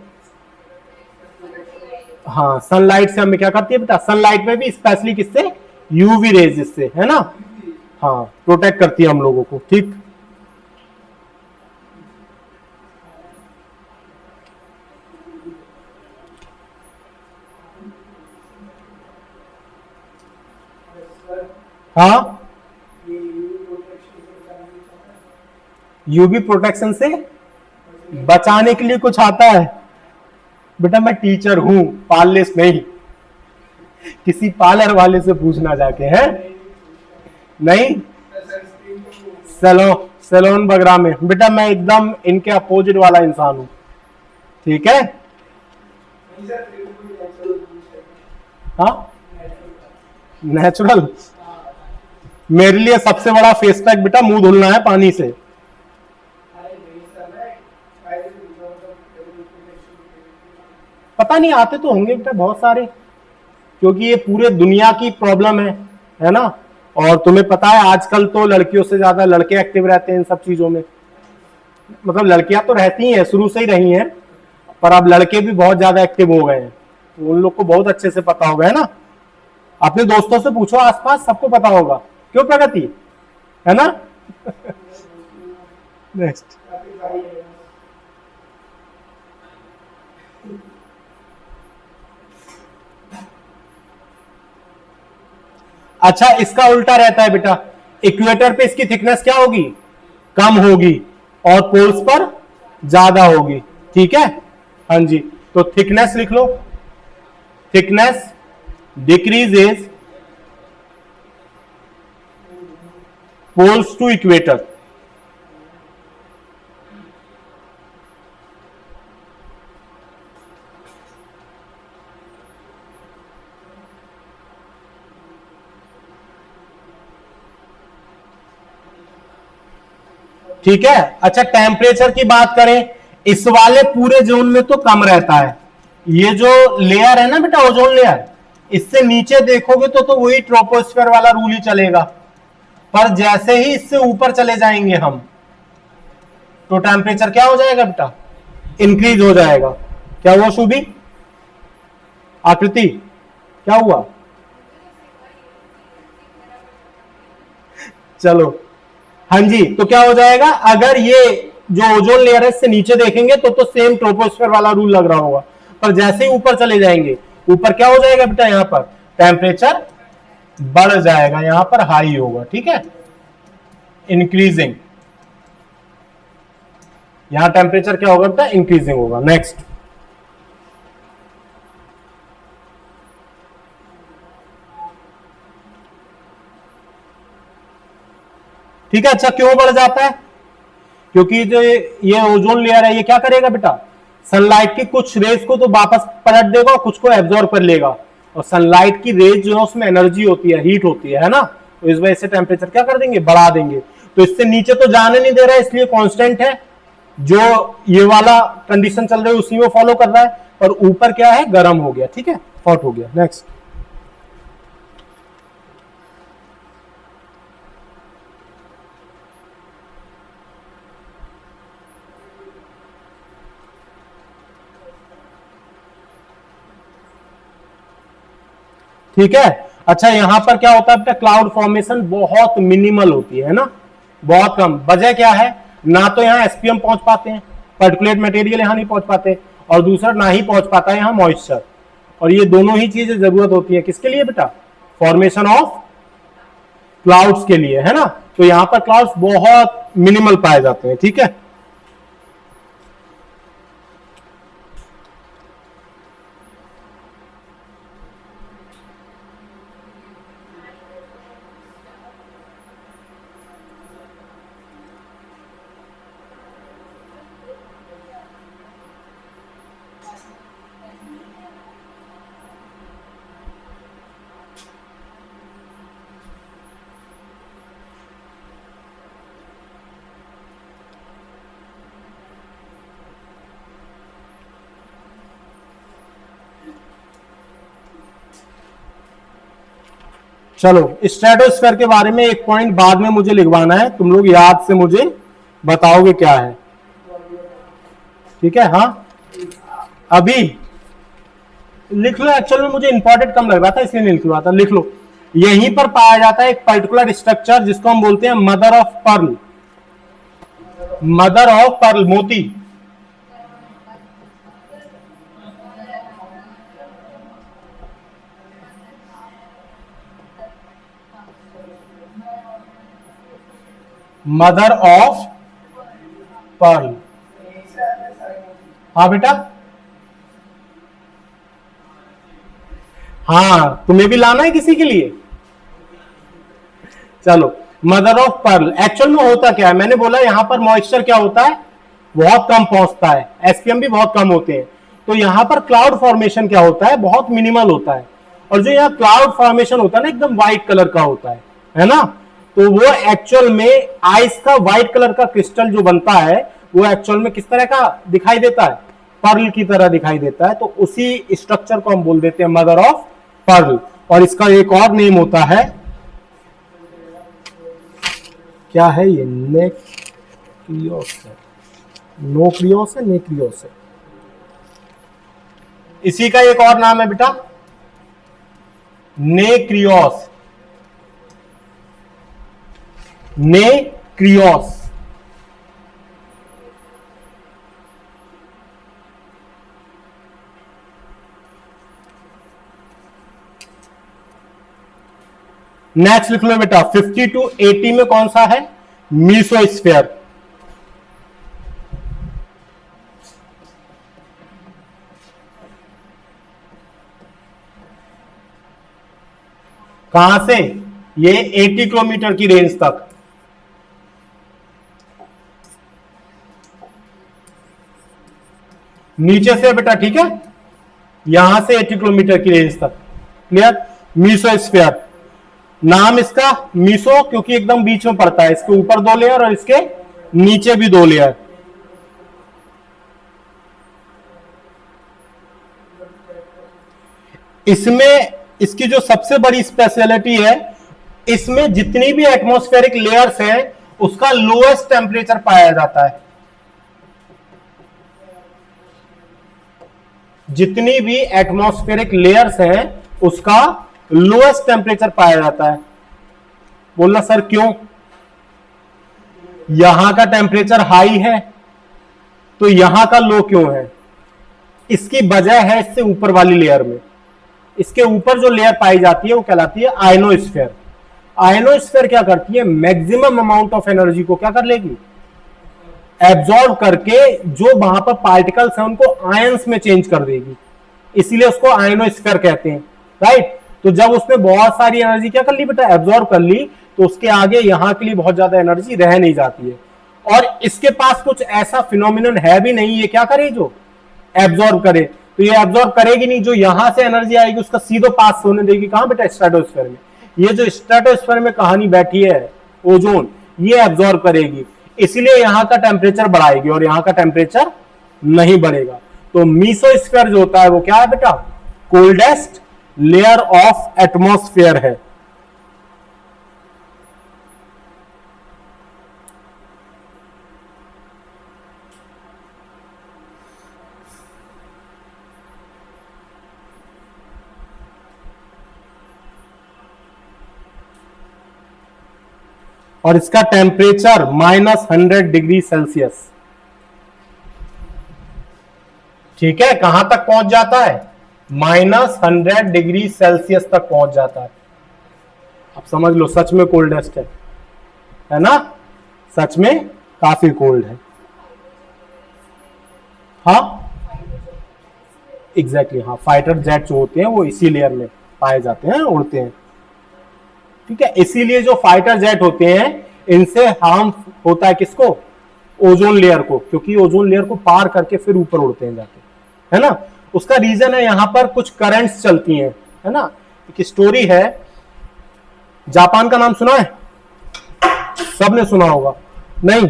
हाँ, सनलाइट से हमें क्या करती है बेटा, सनलाइट में भी स्पेशली किससे, यूवी रेज से, है ना। हाँ, प्रोटेक्ट करती है हम लोगों को, ठीक। हाँ, यूवी प्रोटेक्शन से बचाने के लिए कुछ आता है बेटा, मैं टीचर हूं, पार्लर नहीं, किसी पार्लर वाले से पूछना जाके, है नहीं, सैलून वगैरह में बेटा, मैं एकदम इनके अपोजिट वाला इंसान हूं, ठीक है। हाँ, नेचुरल, मेरे लिए सबसे बड़ा फेस पैक बेटा मुंह धुलना है पानी से। पता नहीं, आते तो होंगे बेटा बहुत सारे, क्योंकि ये पूरे दुनिया की प्रॉब्लम है ना। और तुम्हें पता है आजकल तो लड़कियों से ज्यादा लड़के एक्टिव रहते हैं इन सब चीजों में। मतलब लड़कियां तो रहती हैं, शुरू से ही रही हैं, पर अब लड़के भी बहुत ज्यादा एक्टिव हो गए हैं, तो उन लोग को बहुत अच्छे से पता होगा, है ना। अपने दोस्तों से पूछो, आसपास सबको पता होगा, क्यों प्रगति, है ना। नेक्स्ट, अच्छा, इसका उल्टा रहता है बेटा, इक्वेटर पे इसकी थिकनेस क्या होगी, कम होगी, और पोल्स पर ज्यादा होगी, ठीक है। हाँ जी, तो थिकनेस लिख लो, thickness decreases poles to equator. ठीक है। अच्छा, टेम्परेचर की बात करें, इस वाले पूरे जोन में तो कम रहता है। ये जो लेयर है ना बेटा, ओजोन लेयर, इससे नीचे देखोगे तो वही ट्रोपोस्फेयर वाला रूल ही चलेगा। पर जैसे ही इससे ऊपर चले जाएंगे हम, तो टेम्परेचर क्या हो जाएगा बेटा, इंक्रीज हो जाएगा। क्या हुआ शुभी, आकृति, क्या हुआ? चलो, हाँ जी, तो क्या हो जाएगा, अगर ये जो ओजोन लेयर है इससे नीचे देखेंगे तो सेम ट्रोपोस्फेयर वाला रूल लग रहा होगा। पर जैसे ही ऊपर चले जाएंगे, ऊपर क्या हो जाएगा बेटा, यहां पर टेम्परेचर बढ़ जाएगा, यहां पर हाई होगा। ठीक है, इंक्रीजिंग, यहां टेम्परेचर क्या होगा बेटा, इंक्रीजिंग होगा। नेक्स्ट, ठीक है। अच्छा, क्यों बढ़ जाता है? क्योंकि जो ये ओजोन लेयर है, ये क्या करेगा बेटा, सनलाइट की कुछ रेज को तो वापस पलट देगा और कुछ को एब्जॉर्ब कर लेगा। और सनलाइट की रेज जो है उसमें एनर्जी होती है, हीट होती है ना, तो इस वजह से टेम्परेचर क्या कर देंगे, बढ़ा देंगे। तो इससे नीचे तो जाने नहीं दे रहा है, इसलिए कांस्टेंट है। जो ये वाला कंडीशन चल रही है उसी में फॉलो कर रहा है। और ऊपर क्या है, गर्म हो गया। ठीक है, हॉट हो गया। नेक्स्ट, ठीक है। अच्छा, यहां पर क्या होता है बेटा, क्लाउड फॉर्मेशन बहुत मिनिमल होती है ना, बहुत कम। वजह क्या है, ना तो यहाँ एसपीएम पहुंच पाते हैं, पर्टिकुलेट मटेरियल यहां नहीं पहुंच पाते, और दूसरा ना ही पहुंच पाता है यहाँ मॉइस्चर। और ये दोनों ही चीजें जरूरत होती है किसके लिए बेटा, फॉर्मेशन ऑफ क्लाउड्स के लिए, है ना। तो यहां पर क्लाउड्स बहुत मिनिमल पाए जाते हैं। ठीक है, चलो, स्ट्रेटोस्फेयर के बारे में एक पॉइंट बाद में मुझे लिखवाना है, तुम लोग याद से मुझे बताओगे क्या है। ठीक है, हाँ, अभी लिख लो। एक्चुअल में मुझे इंपॉर्टेंट कम लग रहा था इसलिए नहीं लिख रहा था, लिख लो। यहीं पर पाया जाता है एक पर्टिकुलर स्ट्रक्चर जिसको हम बोलते हैं mother of pearl, mother of pearl, मोती। मदर ऑफ पर्ल, हाँ बेटा, हाँ, तुम्हें भी लाना है किसी के लिए। चलो, मदर ऑफ पर्ल एक्चुअल में होता क्या है, मैंने बोला यहां पर मॉइस्चर क्या होता है, बहुत कम पहुंचता है, एसपीएम भी बहुत कम होते हैं। तो यहां पर क्लाउड फॉर्मेशन क्या होता है, बहुत मिनिमल होता है। और जो यहाँ क्लाउड फॉर्मेशन होता है ना, एकदम व्हाइट कलर का होता है ना। तो वो एक्चुअल में आइस का व्हाइट कलर का क्रिस्टल जो बनता है, वो एक्चुअल में किस तरह का दिखाई देता है, पर्ल की तरह दिखाई देता है। तो उसी स्ट्रक्चर को हम बोल देते हैं मदर ऑफ पर्ल। और इसका एक और नेम होता है, क्या है ये, नेक्रियोस है, नोक्रियोस है, नेक्रियोस है। इसी का एक और नाम है बेटा, नेक्रियोस, नेक्रियोस। नेक्स्ट लिख लो बेटा, 50 to 80 में कौन सा है, मीसोस्फीयर। कहां से, ये 80 किलोमीटर की रेंज तक। नीचे से बेटा, ठीक है, यहां से 80 किलोमीटर की रेंज तक। क्लियर, मीसोस्फीयर नाम इसका मीसो, क्योंकि एकदम बीच में पड़ता है, इसके ऊपर 2 लेयर और इसके नीचे भी 2 लेयर। इसमें इसकी जो सबसे बड़ी स्पेशलिटी है, इसमें जितनी भी एटमॉस्फेरिक लेयर्स हैं उसका लोएस्ट टेम्परेचर पाया जाता है। जितनी भी एटमॉस्फेरिक लेयर्स हैं उसका लोएस्ट टेम्परेचर पाया जाता है। बोलना सर क्यों? यहां का टेम्परेचर हाई है तो यहां का लो क्यों है? इसकी वजह है इससे ऊपर वाली लेयर में। इसके ऊपर जो लेयर पाई जाती है वो कहलाती है आयनोस्फीयर। आयनोस्फीयर क्या करती है? मैक्सिमम अमाउंट ऑफ एनर्जी को क्या कर लेगी? एब्जॉर्ब करके जो वहां पर पार्टिकल्स हैं उनको आयंस में चेंज कर देगी, इसीलिए उसको आयनोस्फीयर कहते हैं, राइट। तो जब उसने बहुत सारी एनर्जी क्या कर ली बेटा? एब्जॉर्ब कर ली, तो उसके आगे यहां के लिए बहुत ज्यादा एनर्जी रह नहीं जाती है। और इसके पास कुछ ऐसा फिनोमिनन है भी नहीं ये क्या करे जो एब्जॉर्ब करे। तो ये एब्जॉर्ब करेगी नहीं, जो यहां से एनर्जी आएगी उसका सीधो पास होने देगी कहां बेटा? स्ट्रेटोस्फीयर में। ये जो स्ट्रेटोस्फीयर में कहानी बैठी है ओजोन, ये एब्जॉर्ब करेगी, इसीलिए यहां का टेम्परेचर बढ़ाएगी और यहां का टेम्परेचर नहीं बढ़ेगा। तो मीसोस्फीयर जो होता है वो क्या है बेटा? कोल्डेस्ट लेयर ऑफ एटमॉस्फेयर है। और इसका टेम्परेचर -100 डिग्री सेल्सियस। ठीक है, कहां तक पहुंच जाता है? -100 डिग्री सेल्सियस तक पहुंच जाता है। अब समझ लो सच में कोल्डेस्ट है ना? सच में काफी कोल्ड है। हाँ एग्जैक्टली, हाँ फाइटर जेट जो होते हैं वो इसी लेयर में पाए जाते हैं, उड़ते हैं। ठीक है, इसीलिए जो फाइटर जेट होते हैं इनसे हार्म होता है किसको? ओजोन लेयर को, क्योंकि ओजोन लेयर को पार करके फिर ऊपर उड़ते हैं जाके, है ना। उसका रीजन है यहां पर कुछ करंट्स चलती हैं, है ना। एक स्टोरी है, जापान का नाम सुना है? सबने सुना होगा, नहीं?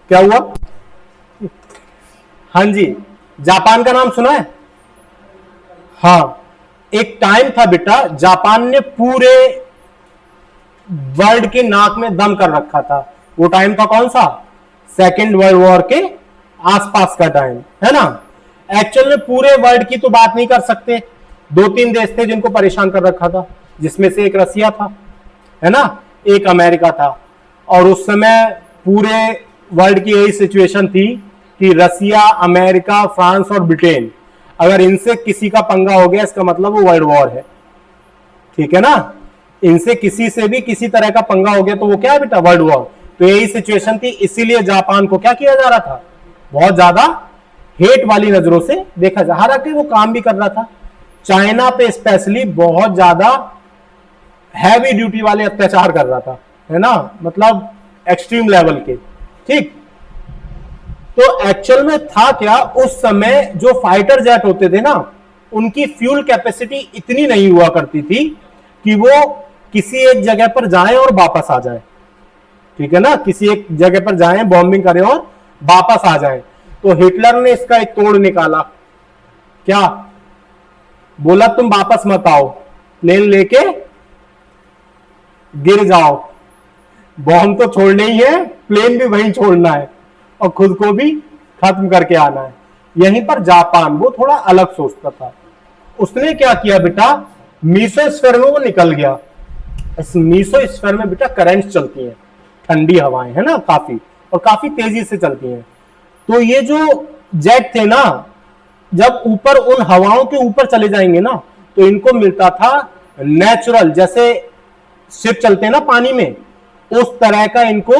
क्या हुआ? हाँ जी, जापान का नाम सुना है? हाँ, एक टाइम था बेटा जापान ने पूरे वर्ल्ड के नाक में दम कर रखा था। वो टाइम था कौन सा? सेकेंड वर्ल्ड वॉर के आसपास का टाइम, है ना। एक्चुअल में पूरे वर्ल्ड की तो बात नहीं कर सकते, 2-3 देश थे जिनको परेशान कर रखा था, जिसमें से एक रसिया था, है ना, एक अमेरिका था। और उस समय पूरे वर्ल्ड की यही सिचुएशन थी कि रसिया, अमेरिका, फ्रांस और ब्रिटेन, अगर इनसे किसी का पंगा हो गया इसका मतलब वो वर्ल्ड वॉर है। ठीक है ना, इनसे किसी से भी किसी तरह का पंगा हो गया तो वो क्या है बेटा? World war. तो यही सिचुएशन थी, इसीलिए जापान को क्या किया जा रहा था? बहुत ज्यादा हेट वाली नजरों से देखा जा रहा था। वो काम भी कर रहा था चाइना पे, स्पेशली बहुत ज्यादा हैवी ड्यूटी वाले अत्याचार कर रहा था, है ना, मतलब एक्सट्रीम लेवल के। ठीक, तो एक्चुअल में था क्या, उस समय जो फाइटर जेट होते थे ना उनकी फ्यूल कैपेसिटी इतनी नहीं हुआ करती थी कि वो किसी एक जगह पर जाएं और वापस आ जाएं। ठीक है ना, किसी एक जगह पर जाएं, बॉम्बिंग करें और वापस आ जाएं। तो हिटलर ने इसका एक तोड़ निकाला। क्या बोला? तुम वापस मत आओ, प्लेन लेके गिर जाओ, बॉम्ब तो छोड़ना ही है, प्लेन भी वहीं छोड़ना है और खुद को भी खत्म करके आना है। यहीं पर जापान वो थोड़ा अलग सोचता था। उसने क्या किया बेटा? मीसोस्फीयर में वो निकल गया। इस मीसोस्फीयर में बेटा करंट्स चलती हैं, ठंडी हवाएं, है ना, काफी, और काफी तेजी से चलती हैं। तो ये जो जेट थे ना, जब ऊपर उन हवाओं के ऊपर चले जाएंगे ना तो इनको मिलता था नेचुरल, जैसे शिप चलते हैं ना पानी में, उस तरह का इनको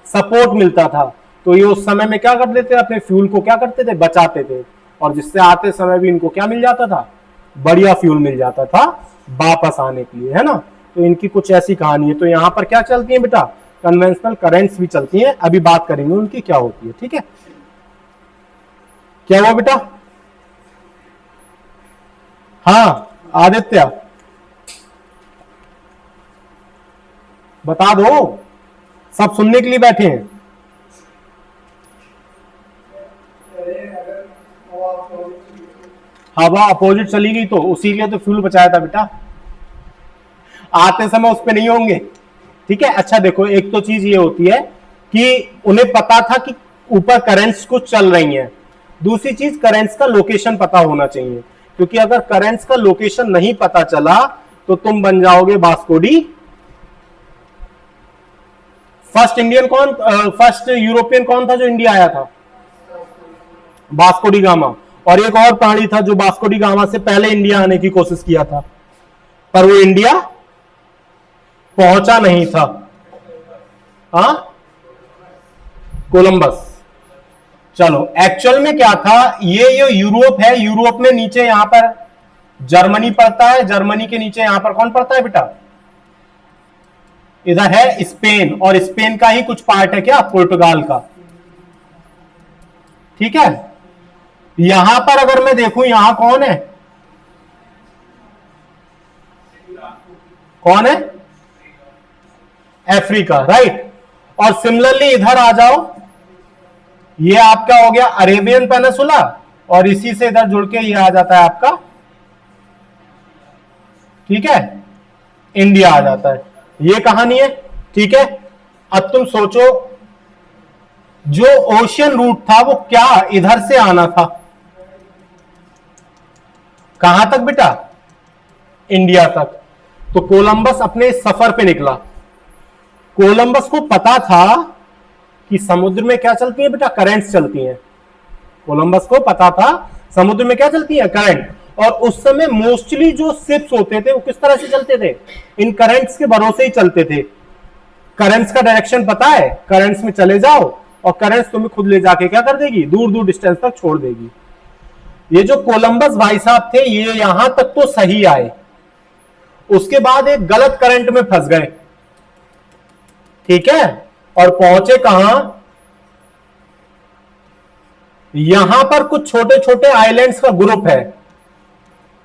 सपोर्ट मिलता था। तो ये उस समय में क्या कर देते थे? अपने फ्यूल को क्या करते थे? बचाते थे, और जिससे आते समय भी इनको क्या मिल जाता था? बढ़िया फ्यूल मिल जाता था वापस आने के लिए, है ना। तो इनकी कुछ ऐसी कहानी है। तो यहां पर क्या चलती है बेटा? कन्वेंशनल करंट्स भी चलती हैं, अभी बात करेंगे उनकी क्या होती है। ठीक है, क्या हुआ बेटा? हाँ आदित्य बता दो। सब सुनने के लिए बैठे हैं। हवा अपोजिट चली गई तो उसी लिए तो फ्यूल बचाया था बेटा, आते समय उस पर नहीं होंगे। ठीक है, अच्छा देखो, एक तो चीज ये होती है कि उन्हें पता था कि ऊपर करंट्स कुछ चल रही हैं। दूसरी चीज, करंट्स का लोकेशन पता होना चाहिए, क्योंकि अगर करंट्स का लोकेशन नहीं पता चला तो तुम बन जाओगे वास्को डी। फर्स्ट इंडियन कौन, फर्स्ट यूरोपियन कौन था जो इंडिया आया था? Vasco D gamma. और एक और प्राणी था जो वास्को डी गामा से पहले इंडिया आने की कोशिश किया था, पर वो इंडिया पहुंचा नहीं था। हाँ, कोलंबस। चलो, एक्चुअल में क्या था, ये यूरोप है, यूरोप में नीचे यहां पर जर्मनी पड़ता है, जर्मनी के नीचे यहां पर कौन पड़ता है बेटा? इधर है स्पेन, और स्पेन का ही कुछ पार्ट है क्या? पुर्तगाल का। ठीक है, यहां पर अगर मैं देखूं, यहां कौन है? कौन है? Africa, right. और सिमिलरली इधर आ जाओ, ये आपका हो गया अरेबियन पेनिसुला, और इसी से इधर जुड़ के ये आ जाता है आपका, ठीक है, इंडिया आ जाता है। ये कहानी है। ठीक है, अब तुम सोचो, जो ओशियन रूट था वो क्या इधर से आना था? कहां तक बेटा? इंडिया तक। तो कोलंबस अपने सफर पे निकला। कोलंबस को पता था कि समुद्र में क्या चलती है बेटा? करंट्स चलती हैं। कोलंबस को पता था समुद्र में क्या चलती है? करंट। और उस समय मोस्टली जो शिप्स होते थे वो किस तरह से चलते थे? इन करंट्स के भरोसे ही चलते थे। करंट्स का डायरेक्शन पता है, करंट्स में चले जाओ और करंट्स तुम्हें खुद ले जाके क्या कर देगी? दूर दूर डिस्टेंस तक छोड़ देगी। ये जो कोलंबस भाई साहब थे, ये यहां तक तो सही आए, उसके बाद एक गलत करंट में फंस गए। ठीक है, और पहुंचे कहां? यहां पर कुछ छोटे छोटे आइलैंड्स का ग्रुप है।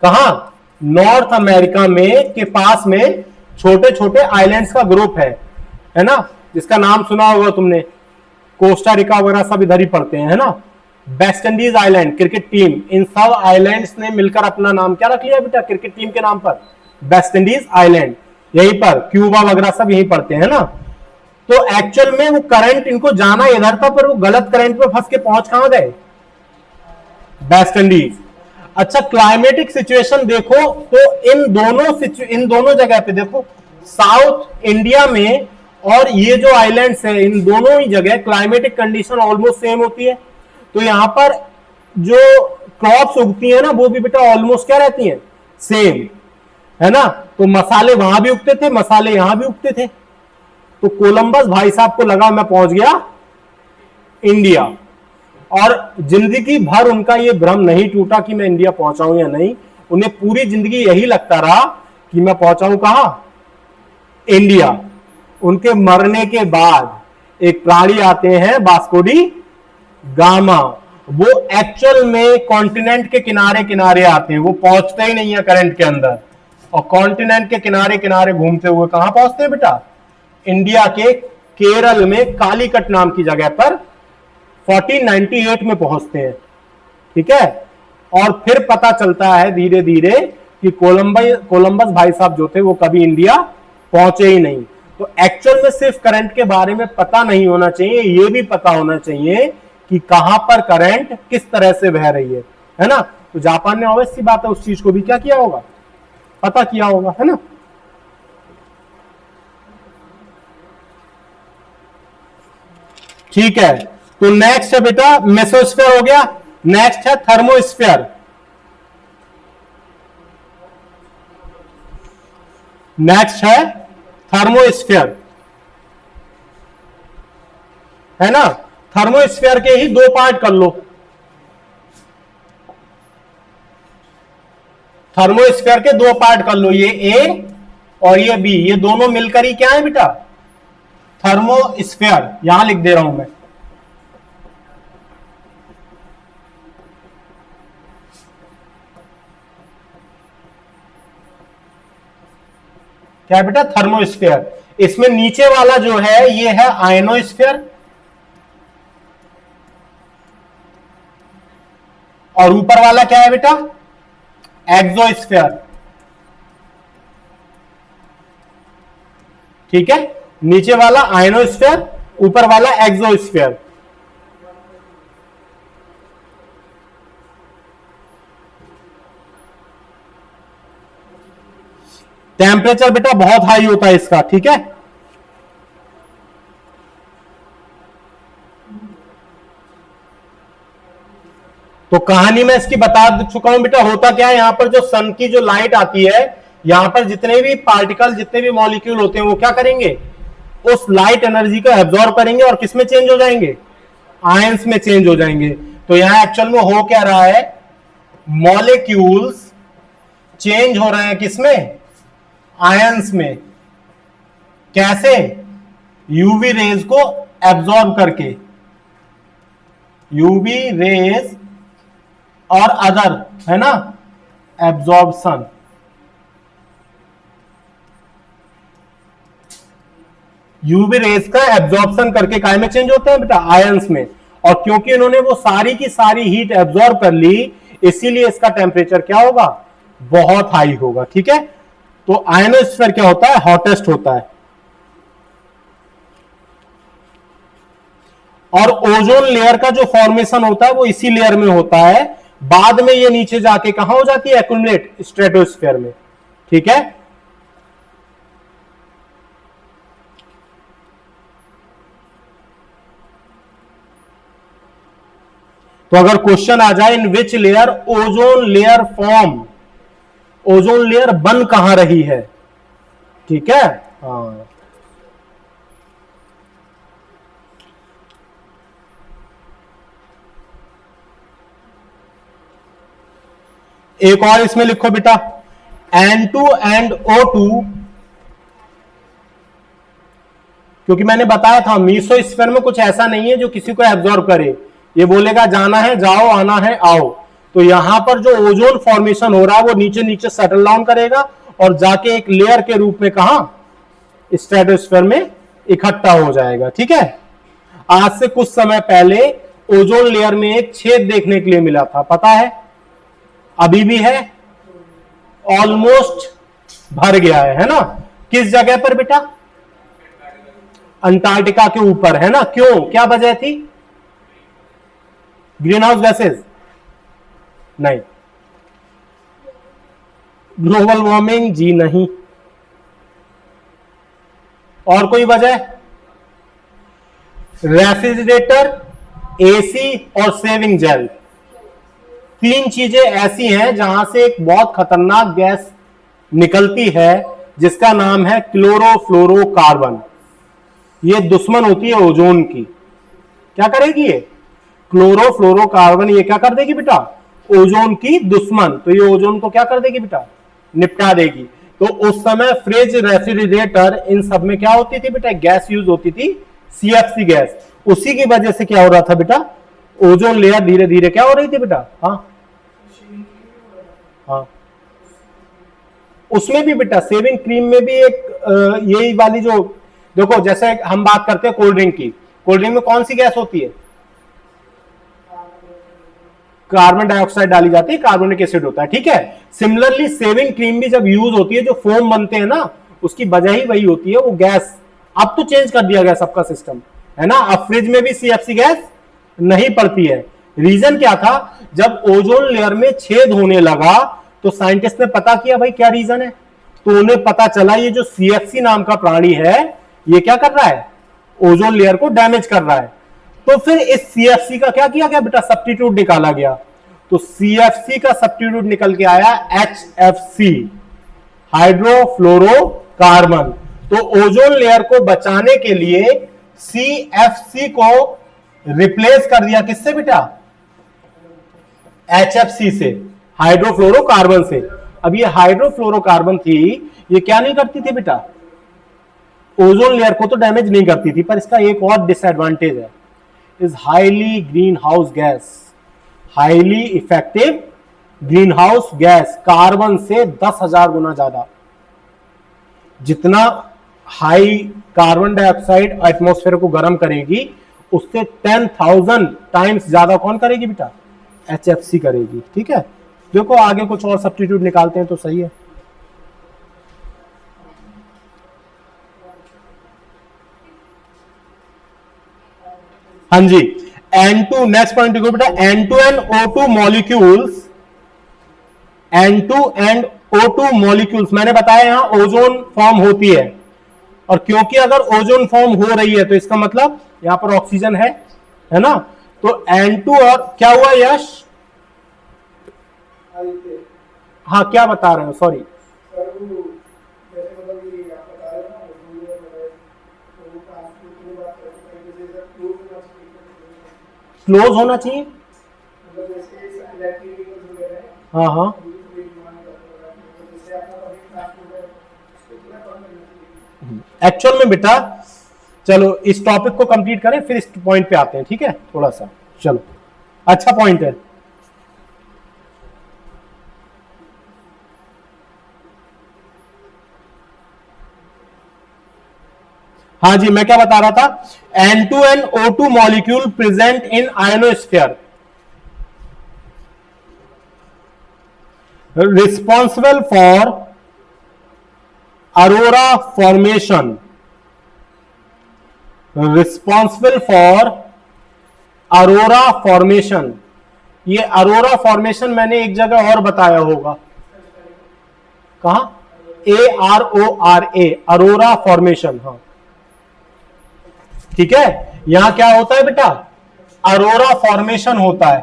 कहां? नॉर्थ अमेरिका में के पास में छोटे छोटे आइलैंड्स का ग्रुप है ना, जिसका नाम सुना होगा तुमने, कोस्टा रिका वगैरह सब इधर ही पड़ते हैं, है ना। West Indies island cricket team, इन सब आइलैंड्स ने मिलकर अपना नाम क्या रख लिया बेटा क्रिकेट टीम के नाम पर? Waste Indies island. यहीं पर क्यूबा वगैरह सब यहीं पड़ते हैं ना। तो एक्चुअल में वो करंट इनको जाना इधर था, पर वो गलत करंट में फंस के पहुंच कहां गए? West Indies. अच्छा, क्लाइमेटिक सिचुएशन देखो तो इन दोनों जगह पे देखो, साउथ इंडिया में और ये जो आइलैंड्स है, इन दोनों ही जगह क्लाइमेटिक कंडीशन ऑलमोस्ट सेम होती है। तो यहां पर जो क्रॉप्स उगती है ना, वो भी बेटा ऑलमोस्ट क्या रहती हैं? सेम, है ना। तो मसाले वहां भी उगते थे, मसाले यहां भी उगते थे। तो कोलंबस भाई साहब को लगा मैं पहुंच गया इंडिया, और जिंदगी भर उनका ये भ्रम नहीं टूटा कि मैं इंडिया पहुंचाऊं या नहीं। उन्हें पूरी जिंदगी यही लगता रहा कि मैं पहुंचाऊं कहां? इंडिया। उनके मरने के बाद एक प्राणी आते हैं वास्को डी गामा, वो एक्चुअल में कॉन्टिनेंट के किनारे किनारे आते हैं, वो पहुंचते ही नहीं है करंट के अंदर, और कॉन्टिनेंट के किनारे किनारे घूमते हुए कहां पहुंचते हैं बेटा? इंडिया के केरल में कालीकट नाम की जगह पर 1498 में पहुंचते हैं। ठीक है, और फिर पता चलता है धीरे धीरे कि कोलंबस भाई साहब जो थे वो कभी इंडिया पहुंचे ही नहीं। तो एक्चुअल में सिर्फ करंट के बारे में पता नहीं होना चाहिए, ये भी पता होना चाहिए कि कहां पर करंट किस तरह से बह रही है ना। तो जापान ने ऑब्वियस सी बात है उस चीज को भी क्या किया होगा? पता किया होगा, है ना। ठीक है, तो नेक्स्ट है बेटा मेसोस्फीयर हो गया, नेक्स्ट है थर्मोस्फीयर। नेक्स्ट है थर्मोस्फीयर, है ना। थर्मोस्फीयर के ही दो पार्ट कर लो। थर्मोस्फीयर के दो पार्ट कर लो, ये ए और ये बी, ये दोनों मिलकर ही क्या है बेटा? थर्मोस्फीयर। यहां लिख दे रहा हूं मैं। क्या है बेटा? थर्मोस्फीयर। इसमें नीचे वाला जो है ये है आयनोस्फीयर और ऊपर वाला क्या है बेटा, एक्सोस्फीयर। ठीक है, नीचे वाला आयनोस्फीयर, ऊपर वाला एक्सोस्फीयर। टेम्परेचर बेटा बहुत हाई होता है इसका, ठीक है। तो कहानी मैं इसकी बता चुका हूं बेटा। होता क्या है, यहां पर जो सन की जो लाइट आती है, यहां पर जितने भी पार्टिकल, जितने भी मॉलिक्यूल होते हैं, वो क्या करेंगे, उस लाइट एनर्जी को एब्जॉर्ब करेंगे और किसमें चेंज हो जाएंगे, आयंस में चेंज हो जाएंगे। तो यहां एक्चुअल में हो क्या रहा है, मॉलिक्यूल्स चेंज हो रहे हैं किसमें, आयंस में। कैसे, यूवी रेज को एब्जॉर्ब करके, यूवी रेज और अदर, है ना, एब्जॉर्प्शन। यूवी रेज का एब्जॉर्प्शन करके काय में चेंज होते हैं बेटा, आयंस में। और क्योंकि इन्होंने वो सारी की सारी हीट एब्जॉर्ब कर ली, इसीलिए इसका टेम्परेचर क्या होगा, बहुत हाई होगा। ठीक है, तो आयनोस्फीयर क्या होता है, हॉटेस्ट होता है। और ओजोन लेयर का जो फॉर्मेशन होता है वो इसी लेयर में होता है। बाद में ये नीचे जाके कहां हो जाती है, एक्यूमुलेट, स्ट्रेटोस्फीयर में। ठीक है, तो अगर क्वेश्चन आ जाए, in which layer ozone layer form, ozone layer बन कहां रही है, ठीक है। हाँ, एक और इसमें लिखो बेटा, N2 and O2, क्योंकि मैंने बताया था मीसोस्फीयर में कुछ ऐसा नहीं है जो किसी को एब्जॉर्ब करे, ये बोलेगा जाना है जाओ, आना है आओ। तो यहां पर जो ओजोन फॉर्मेशन हो रहा है वो नीचे नीचे सेटल डाउन करेगा और जाके एक लेयर के रूप में कहां, स्ट्रेटोस्फीयर में इकट्ठा हो जाएगा। ठीक है, आज से कुछ समय पहले ओजोन लेयर में एक छेद देखने के लिए मिला था, पता है, अभी भी है, ऑलमोस्ट भर गया है ना। किस जगह पर बेटा, अंटार्कटिका के ऊपर, है ना। क्यों, क्या वजह थी, ग्रीन हाउस गैसेज, नहीं, ग्लोबल वार्मिंग, जी नहीं। और कोई वजह, रेफ्रिजरेटर, एसी और सेविंग जेल, तीन चीजें ऐसी हैं जहां से एक बहुत खतरनाक गैस निकलती है जिसका नाम है क्लोरोफ्लोरोकार्बन। ये दुश्मन होती है ओजोन की। क्या करेगी ये, क्लोरोफ्लोरोकार्बन, ये क्या कर देगी बेटा, ओजोन की दुश्मन। तो ये ओजोन को क्या कर देगी बेटा, निपटा देगी। तो उस समय फ्रिज, रेफ्रिजरेटर, इन सब में क्या होती थी बेटा, गैस यूज होती थी, सीएफसी गैस। उसी की वजह से क्या हो रहा था बेटा, ओजोन लेयर धीरे धीरे क्या हो रही थी बेटा। हाँ हाँ, उसमें भी बेटा, सेविंग क्रीम में भी एक यही वाली जो, देखो जैसे हम बात करते हैं कोल्ड ड्रिंक की, कोल्ड ड्रिंक में कौन सी गैस होती है, कार्बन डाइऑक्साइड डाली जाती है, कार्बोनिक एसिड होता है। ठीक है, सिमिलरली सेविंग क्रीम भी जब यूज होती है, जो फोम बनते हैं ना, उसकी वजह ही वही होती है, वो गैस। अब तो चेंज कर दिया गया सबका सिस्टम, है ना। अब फ्रिज में भी सीएफसी गैस नहीं पड़ती है। रीजन क्या था, जब ओजोन लेयर में छेद होने लगा तो साइंटिस्ट ने पता किया भाई क्या रीजन है, तो उन्हें पता चला ये जो सीएफसी नाम का प्राणी है ये क्या कर रहा है, ओजोन लेयर को डैमेज कर रहा है। तो फिर इस सीएफसी का क्या किया गया बेटा, सब्स्टिट्यूट निकाला गया। तो सीएफसी का सब्स्टिट्यूट निकल के आया एचएफसी, हाइड्रोफ्लोरोकार्बन। तो ओजोन लेयर को बचाने के लिए सीएफसी को रिप्लेस कर दिया किससे बेटा, एचएफसी से, हाइड्रोफ्लोरोकार्बन से। अब ये हाइड्रोफ्लोरोकार्बन थी, ये क्या नहीं करती थी बेटा, ओजोन लेयर को तो डैमेज नहीं करती थी, पर इसका एक और डिसएडवांटेज है, is highly green house gas, highly effective green house gas, carbon से 10,000 गुना ज्यादा। जितना हाई कार्बन डाइऑक्साइड एटमॉस्फेयर को गर्म करेगी, उससे 10,000 टाइम्स ज्यादा कौन करेगी बेटा? HFC करेगी। ठीक है, देखो आगे कुछ और सब्स्टिट्यूट निकालते हैं तो सही है। हाँ जी, N2 नेक्स्ट पॉइंट देखो बेटा, N2 मॉलिक्यूल्स, N2 मॉलिक्यूल्स मैंने बताया यहां ओजोन फॉर्म होती है, और क्योंकि अगर ओजोन फॉर्म हो रही है तो इसका मतलब यहां पर ऑक्सीजन है ना? तो N2 और क्या हुआ यश? हाँ क्या बता रहे हो? सॉरी, क्लोज होना चाहिए। हाँ हाँ, एक्चुअल में बेटा चलो इस टॉपिक को कंप्लीट करें फिर इस पॉइंट पे आते हैं। ठीक है, थोड़ा सा चलो, अच्छा पॉइंट है। हाँ जी, मैं क्या बता रहा था, N2 molecule present in ionosphere responsible for Arora formation, responsible for Arora formation. ये अरोरा फॉर्मेशन मैंने एक जगह और बताया होगा, कहा? ARORA, Arora formation. हाँ ठीक है, यहां क्या होता है बेटा? अरोरा फॉर्मेशन होता है।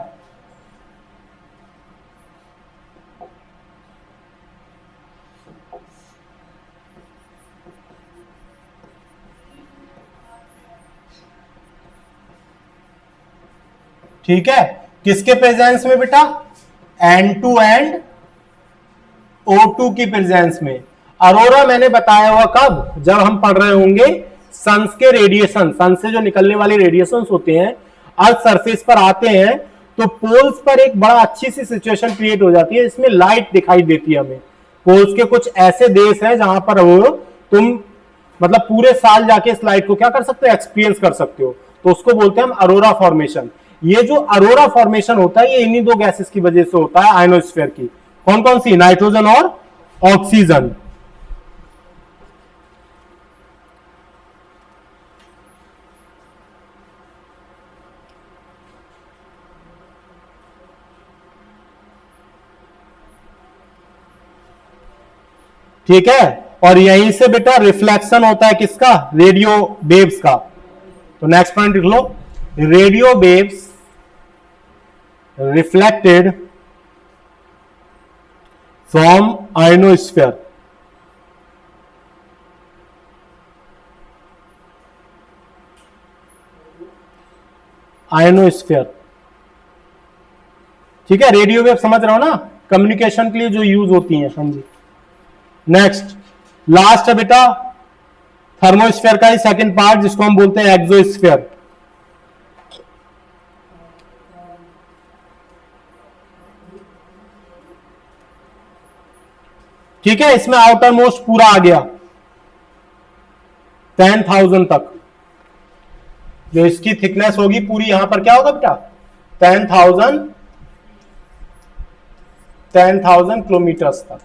ठीक है, किसके प्रेजेंस में बेटा? N2 एंड O2 की प्रेजेंस में। अरोरा मैंने बताया हुआ कब? जब हम पढ़ रहे होंगे सन के रेडिएशन, सन से जो निकलने वाले रेडिएशन होते हैं अर्थ सरफेस पर आते हैं, तो पोल्स पर एक बड़ा अच्छी सी सिचुएशन क्रिएट हो जाती है, इसमें लाइट दिखाई देती है हमें। पोल्स के कुछ ऐसे देश हैं जहां पर वो तुम मतलब पूरे साल जाके इस लाइट को क्या कर सकते हो? एक्सपीरियंस कर सकते हो, तो उसको बोलते हैं हम अरोरा फॉर्मेशन। ये जो अरोरा फॉर्मेशन होता है ये इन्हीं दो गैसेस की वजह से होता है आयनोस्फीयर की। कौन कौन सी? नाइट्रोजन और ऑक्सीजन। ठीक है, और यहीं से बेटा रिफ्लेक्शन होता है किसका? रेडियो वेव्स का। तो नेक्स्ट पॉइंट लिख लो, radio waves reflected from ionosphere. Ionosphere, ठीक है, रेडियो वेव समझ रहे हो ना, कम्युनिकेशन के लिए जो यूज होती हैं। हाँ जी, नेक्स्ट लास्ट है बेटा थर्मोस्फीयर का ही सेकंड पार्ट, जिसको हम बोलते हैं एक्सोस्फीयर। ठीक है, इसमें आउटर मोस्ट पूरा आ गया 10,000 तक, जो इसकी थिकनेस होगी पूरी, यहां पर क्या होगा बेटा? 10,000 किलोमीटर्स तक।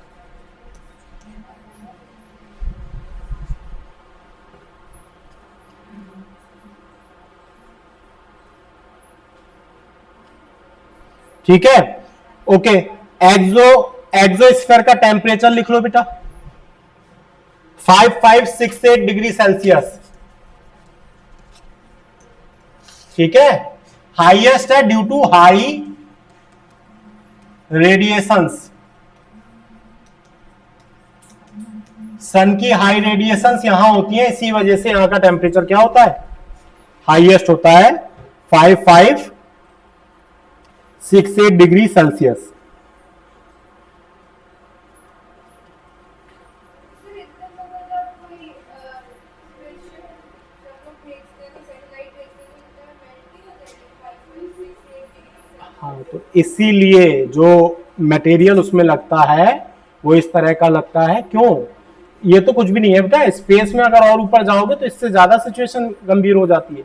ठीक है, ओके। एक्सोस्फीयर का टेम्परेचर लिख लो बेटा, 5568 डिग्री सेल्सियस। ठीक है, हाईएस्ट है ड्यू टू हाई रेडिएशंस। सन की हाई रेडिएशंस यहां होती है, इसी वजह से यहां का टेम्परेचर क्या होता है? हाईएस्ट होता है 5568 डिग्री सेल्सियस। हाँ, तो इसीलिए जो मटेरियल उसमें लगता है वो इस तरह का लगता है। क्यों? ये तो कुछ भी नहीं है बेटा, स्पेस में अगर और ऊपर जाओगे तो इससे ज्यादा सिचुएशन गंभीर हो जाती है।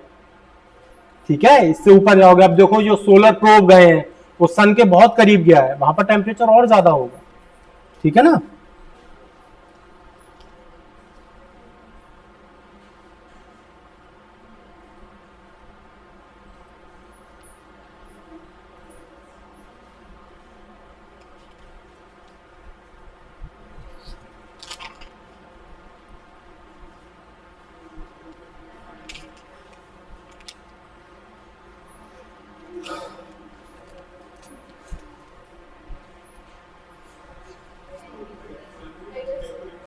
ठीक है, इससे ऊपर जाओगे, अब देखो जो सोलर प्रोब गए हैं वो सन के बहुत करीब गया है, वहां पर टेम्परेचर और ज्यादा होगा। ठीक है ना।